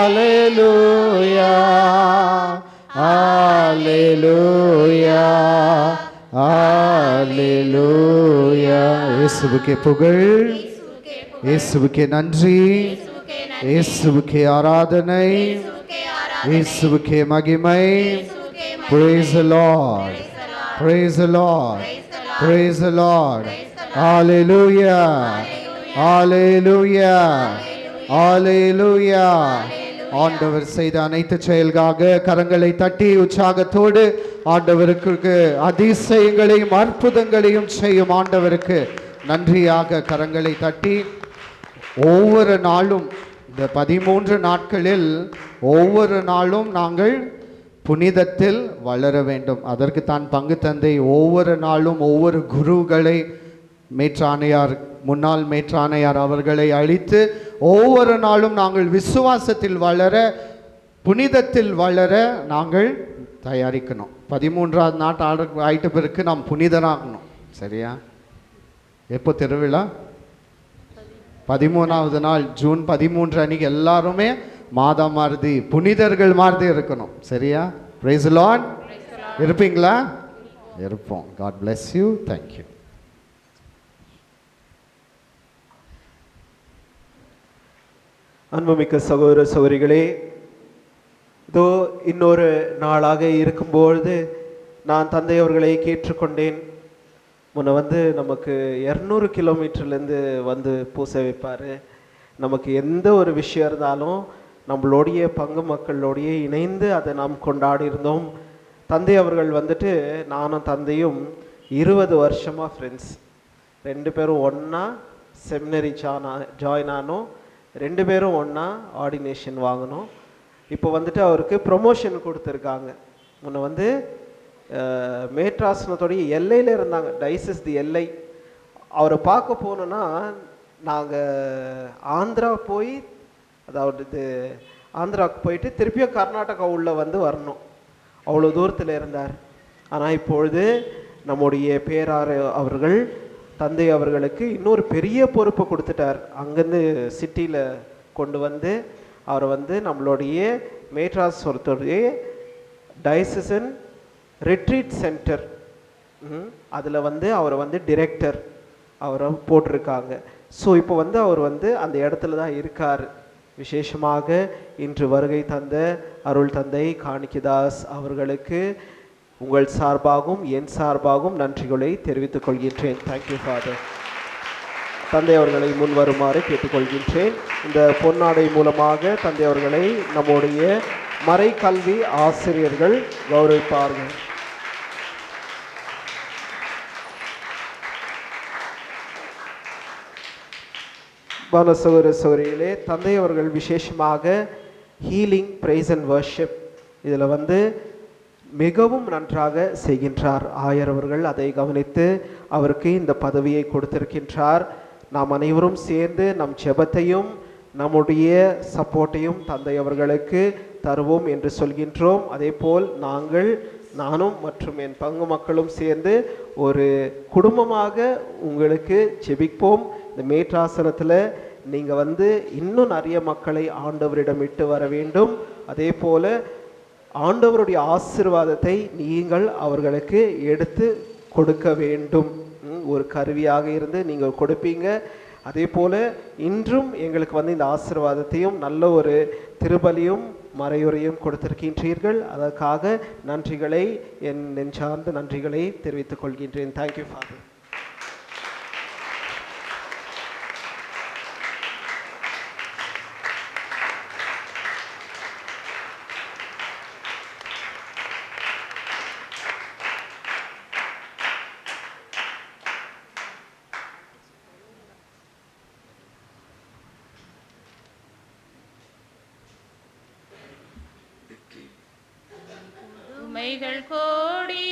அல்லேலூயா அல்லேலூயா அல்லேலூயா. இயேசுவுக்கே புகழ், இயேசுவுக்கே நன்றி, இயேசுவுக்கே ஆராதனை, இயேசுவுக்கே மகிமை. Praise the Lord, praise the Lord, praise the Lord. Hallelujah, hallelujah, hallelujah. ஆண்டவர் செய்த அனைத்து செயல்காக கரங்களை தட்டி உற்சாகத்தோடு ஆண்டவருக்கு அதிசயங்களையும் அற்புதங்களையும் செய்யும் ஆண்டவருக்கு நன்றியாக கரங்களை தட்டி ஒவ்வொரு நாளும் இந்த 13 நாட்களில் ஒவ்வொரு நாளும் நாங்கள் புனிதத்தில் வளர வேண்டும். அதற்கு தான் பங்கு தந்தை ஒவ்வொரு நாளும் ஒவ்வொரு குருக்களை மேற்றாணையார் முன்னாள் மேற்றாணையார் அவர்களை அழைத்து ஒவ்வொரு நாளும் நாங்கள் விசுவாசத்தில் வளர புனிதத்தில் வளர நாங்கள் தயாரிக்கணும். 13ஆவது நாட் ஆயிட்ட பிறகு நாம் புனிதராகணும். சரியா? எப்போ திருவிழா? 13ஆவது நாள் ஜூன் 13 அன்னைக்கு எல்லாருமே மாதா மாருதி புனிதர்கள் மாதிரி இருக்கணும். சரியா? Praise the Lord. இருப்பீங்களா? இருப்போம். God bless you. Thank you. அன்புமிக்க சகோதர சகோதரிகளே, இதோ இன்னொரு நாளாக இருக்கும்பொழுது நான் தந்தை அவர்களை கேட்டுக்கொண்டேன். முன்ன நமக்கு 200 கிலோமீட்டர்லேருந்து பூசை வைப்பார். நமக்கு எந்த ஒரு விஷயம் இருந்தாலும் நம்மளுடைய பங்கு மக்களோடைய இணைந்து அதை நாம் கொண்டாடி இருந்தோம். தந்தை அவர்கள் நானும் தந்தையும் 20 வருஷமாக ஃப்ரெண்ட்ஸ். 2 பேரும் ஒன்றா செமினரி ஜாயின் ஆனோம். 2 பேரும் ஒன்றா ஆர்டினேஷன் வாங்கினோம். இப்போ அவருக்கு ப்ரொமோஷன் கொடுத்துருக்காங்க. முன்ன மேற்றாசனத்தோடைய எல்லையில் இருந்தாங்க, டைசஸ் தி எல்லை. அவரை பார்க்க போனோன்னா நாங்கள் ஆந்திரா போய், அதாவது ஆந்திராவுக்கு போயிட்டு திருப்பியும் கர்நாடகா உள்ள வரணும். அவ்வளோ தூரத்தில் இருந்தார். ஆனால் இப்பொழுது நம்முடைய பேரார் அவர்கள் தந்தை அவர்களுக்கு இன்னொரு பெரிய பொறுப்பை கொடுத்துட்டார். அங்கேருந்து சிட்டியில் கொண்டு வந்து அவரை வந்து நம்மளுடைய மேட்ராஸ் ஒருத்தருடைய டயசிசன் ரிட்ரீட் சென்டர் அதில் வந்து அவரை வந்து டிரெக்டர் அவரை போட்டிருக்காங்க. ஸோ இப்போ வந்து அவர் வந்து அந்த இடத்துல தான் இருக்கார். விசேஷமாக இன்று வருகை தந்த அருள் தந்தை காணிக்கதாஸ் அவர்களுக்கு உங்கள் சார்பாகவும் என் சார்பாகவும் நன்றிகளை தெரிவித்துக் கொள்கின்றேன். Thank you father. தந்தை அவர்களை முன் வருமாறு கேட்டுக்கொள்கின்றேன். இந்த பொன்னாடை மூலமாக தந்தை அவர்களை நம்முடைய மறைக்கல்வி ஆசிரியர்கள் கௌரவிப்பார்கள். பால சகோதர சகோதரிகளே, தந்தை அவர்கள் விசேஷமாக ஹீலிங் பிரைஸ் அண்ட் வர்ஷிப் இதில் வந்து மிகவும் நன்றாக செய்கின்றார். ஆயர் அவர்கள் அதை கவனித்து அவருக்கு இந்த பதவியை கொடுத்திருக்கின்றார். நாம் அனைவரும் சேர்ந்து நம் ஜெபத்தையும் நம்முடைய சப்போர்ட்டையும் தந்தை அவர்களுக்கு தருவோம் என்று சொல்கின்றோம். அதே போல் நானும் மற்றும் என் பங்கு மக்களும் சேர்ந்து ஒரு குடும்பமாக உங்களுக்கு ஜெபிப்போம். இந்த மேற்றாசனத்தில் நீங்கள் வந்து இன்னும் நிறைய மக்களை ஆண்டவரிடம் இட்டு வர வேண்டும். அதே போல் ஆண்டவருடைய ஆசீர்வாதத்தை நீங்கள் அவர்களுக்கு எடுத்து கொடுக்க வேண்டும். ஒரு கருவியாக இருந்து நீங்கள் கொடுப்பீங்க. அதே போல் இன்றும் எங்களுக்கு வந்து இந்த ஆசீர்வாதத்தையும் நல்ல ஒரு திருபலியும் மறையுறையும் கொடுத்திருக்கின்றீர்கள். அதற்காக நன்றிகளை என் நெஞ்சார்ந்த நன்றிகளை தெரிவித்துக் கொள்கின்றேன். Thank you father. உமைகள் கோடி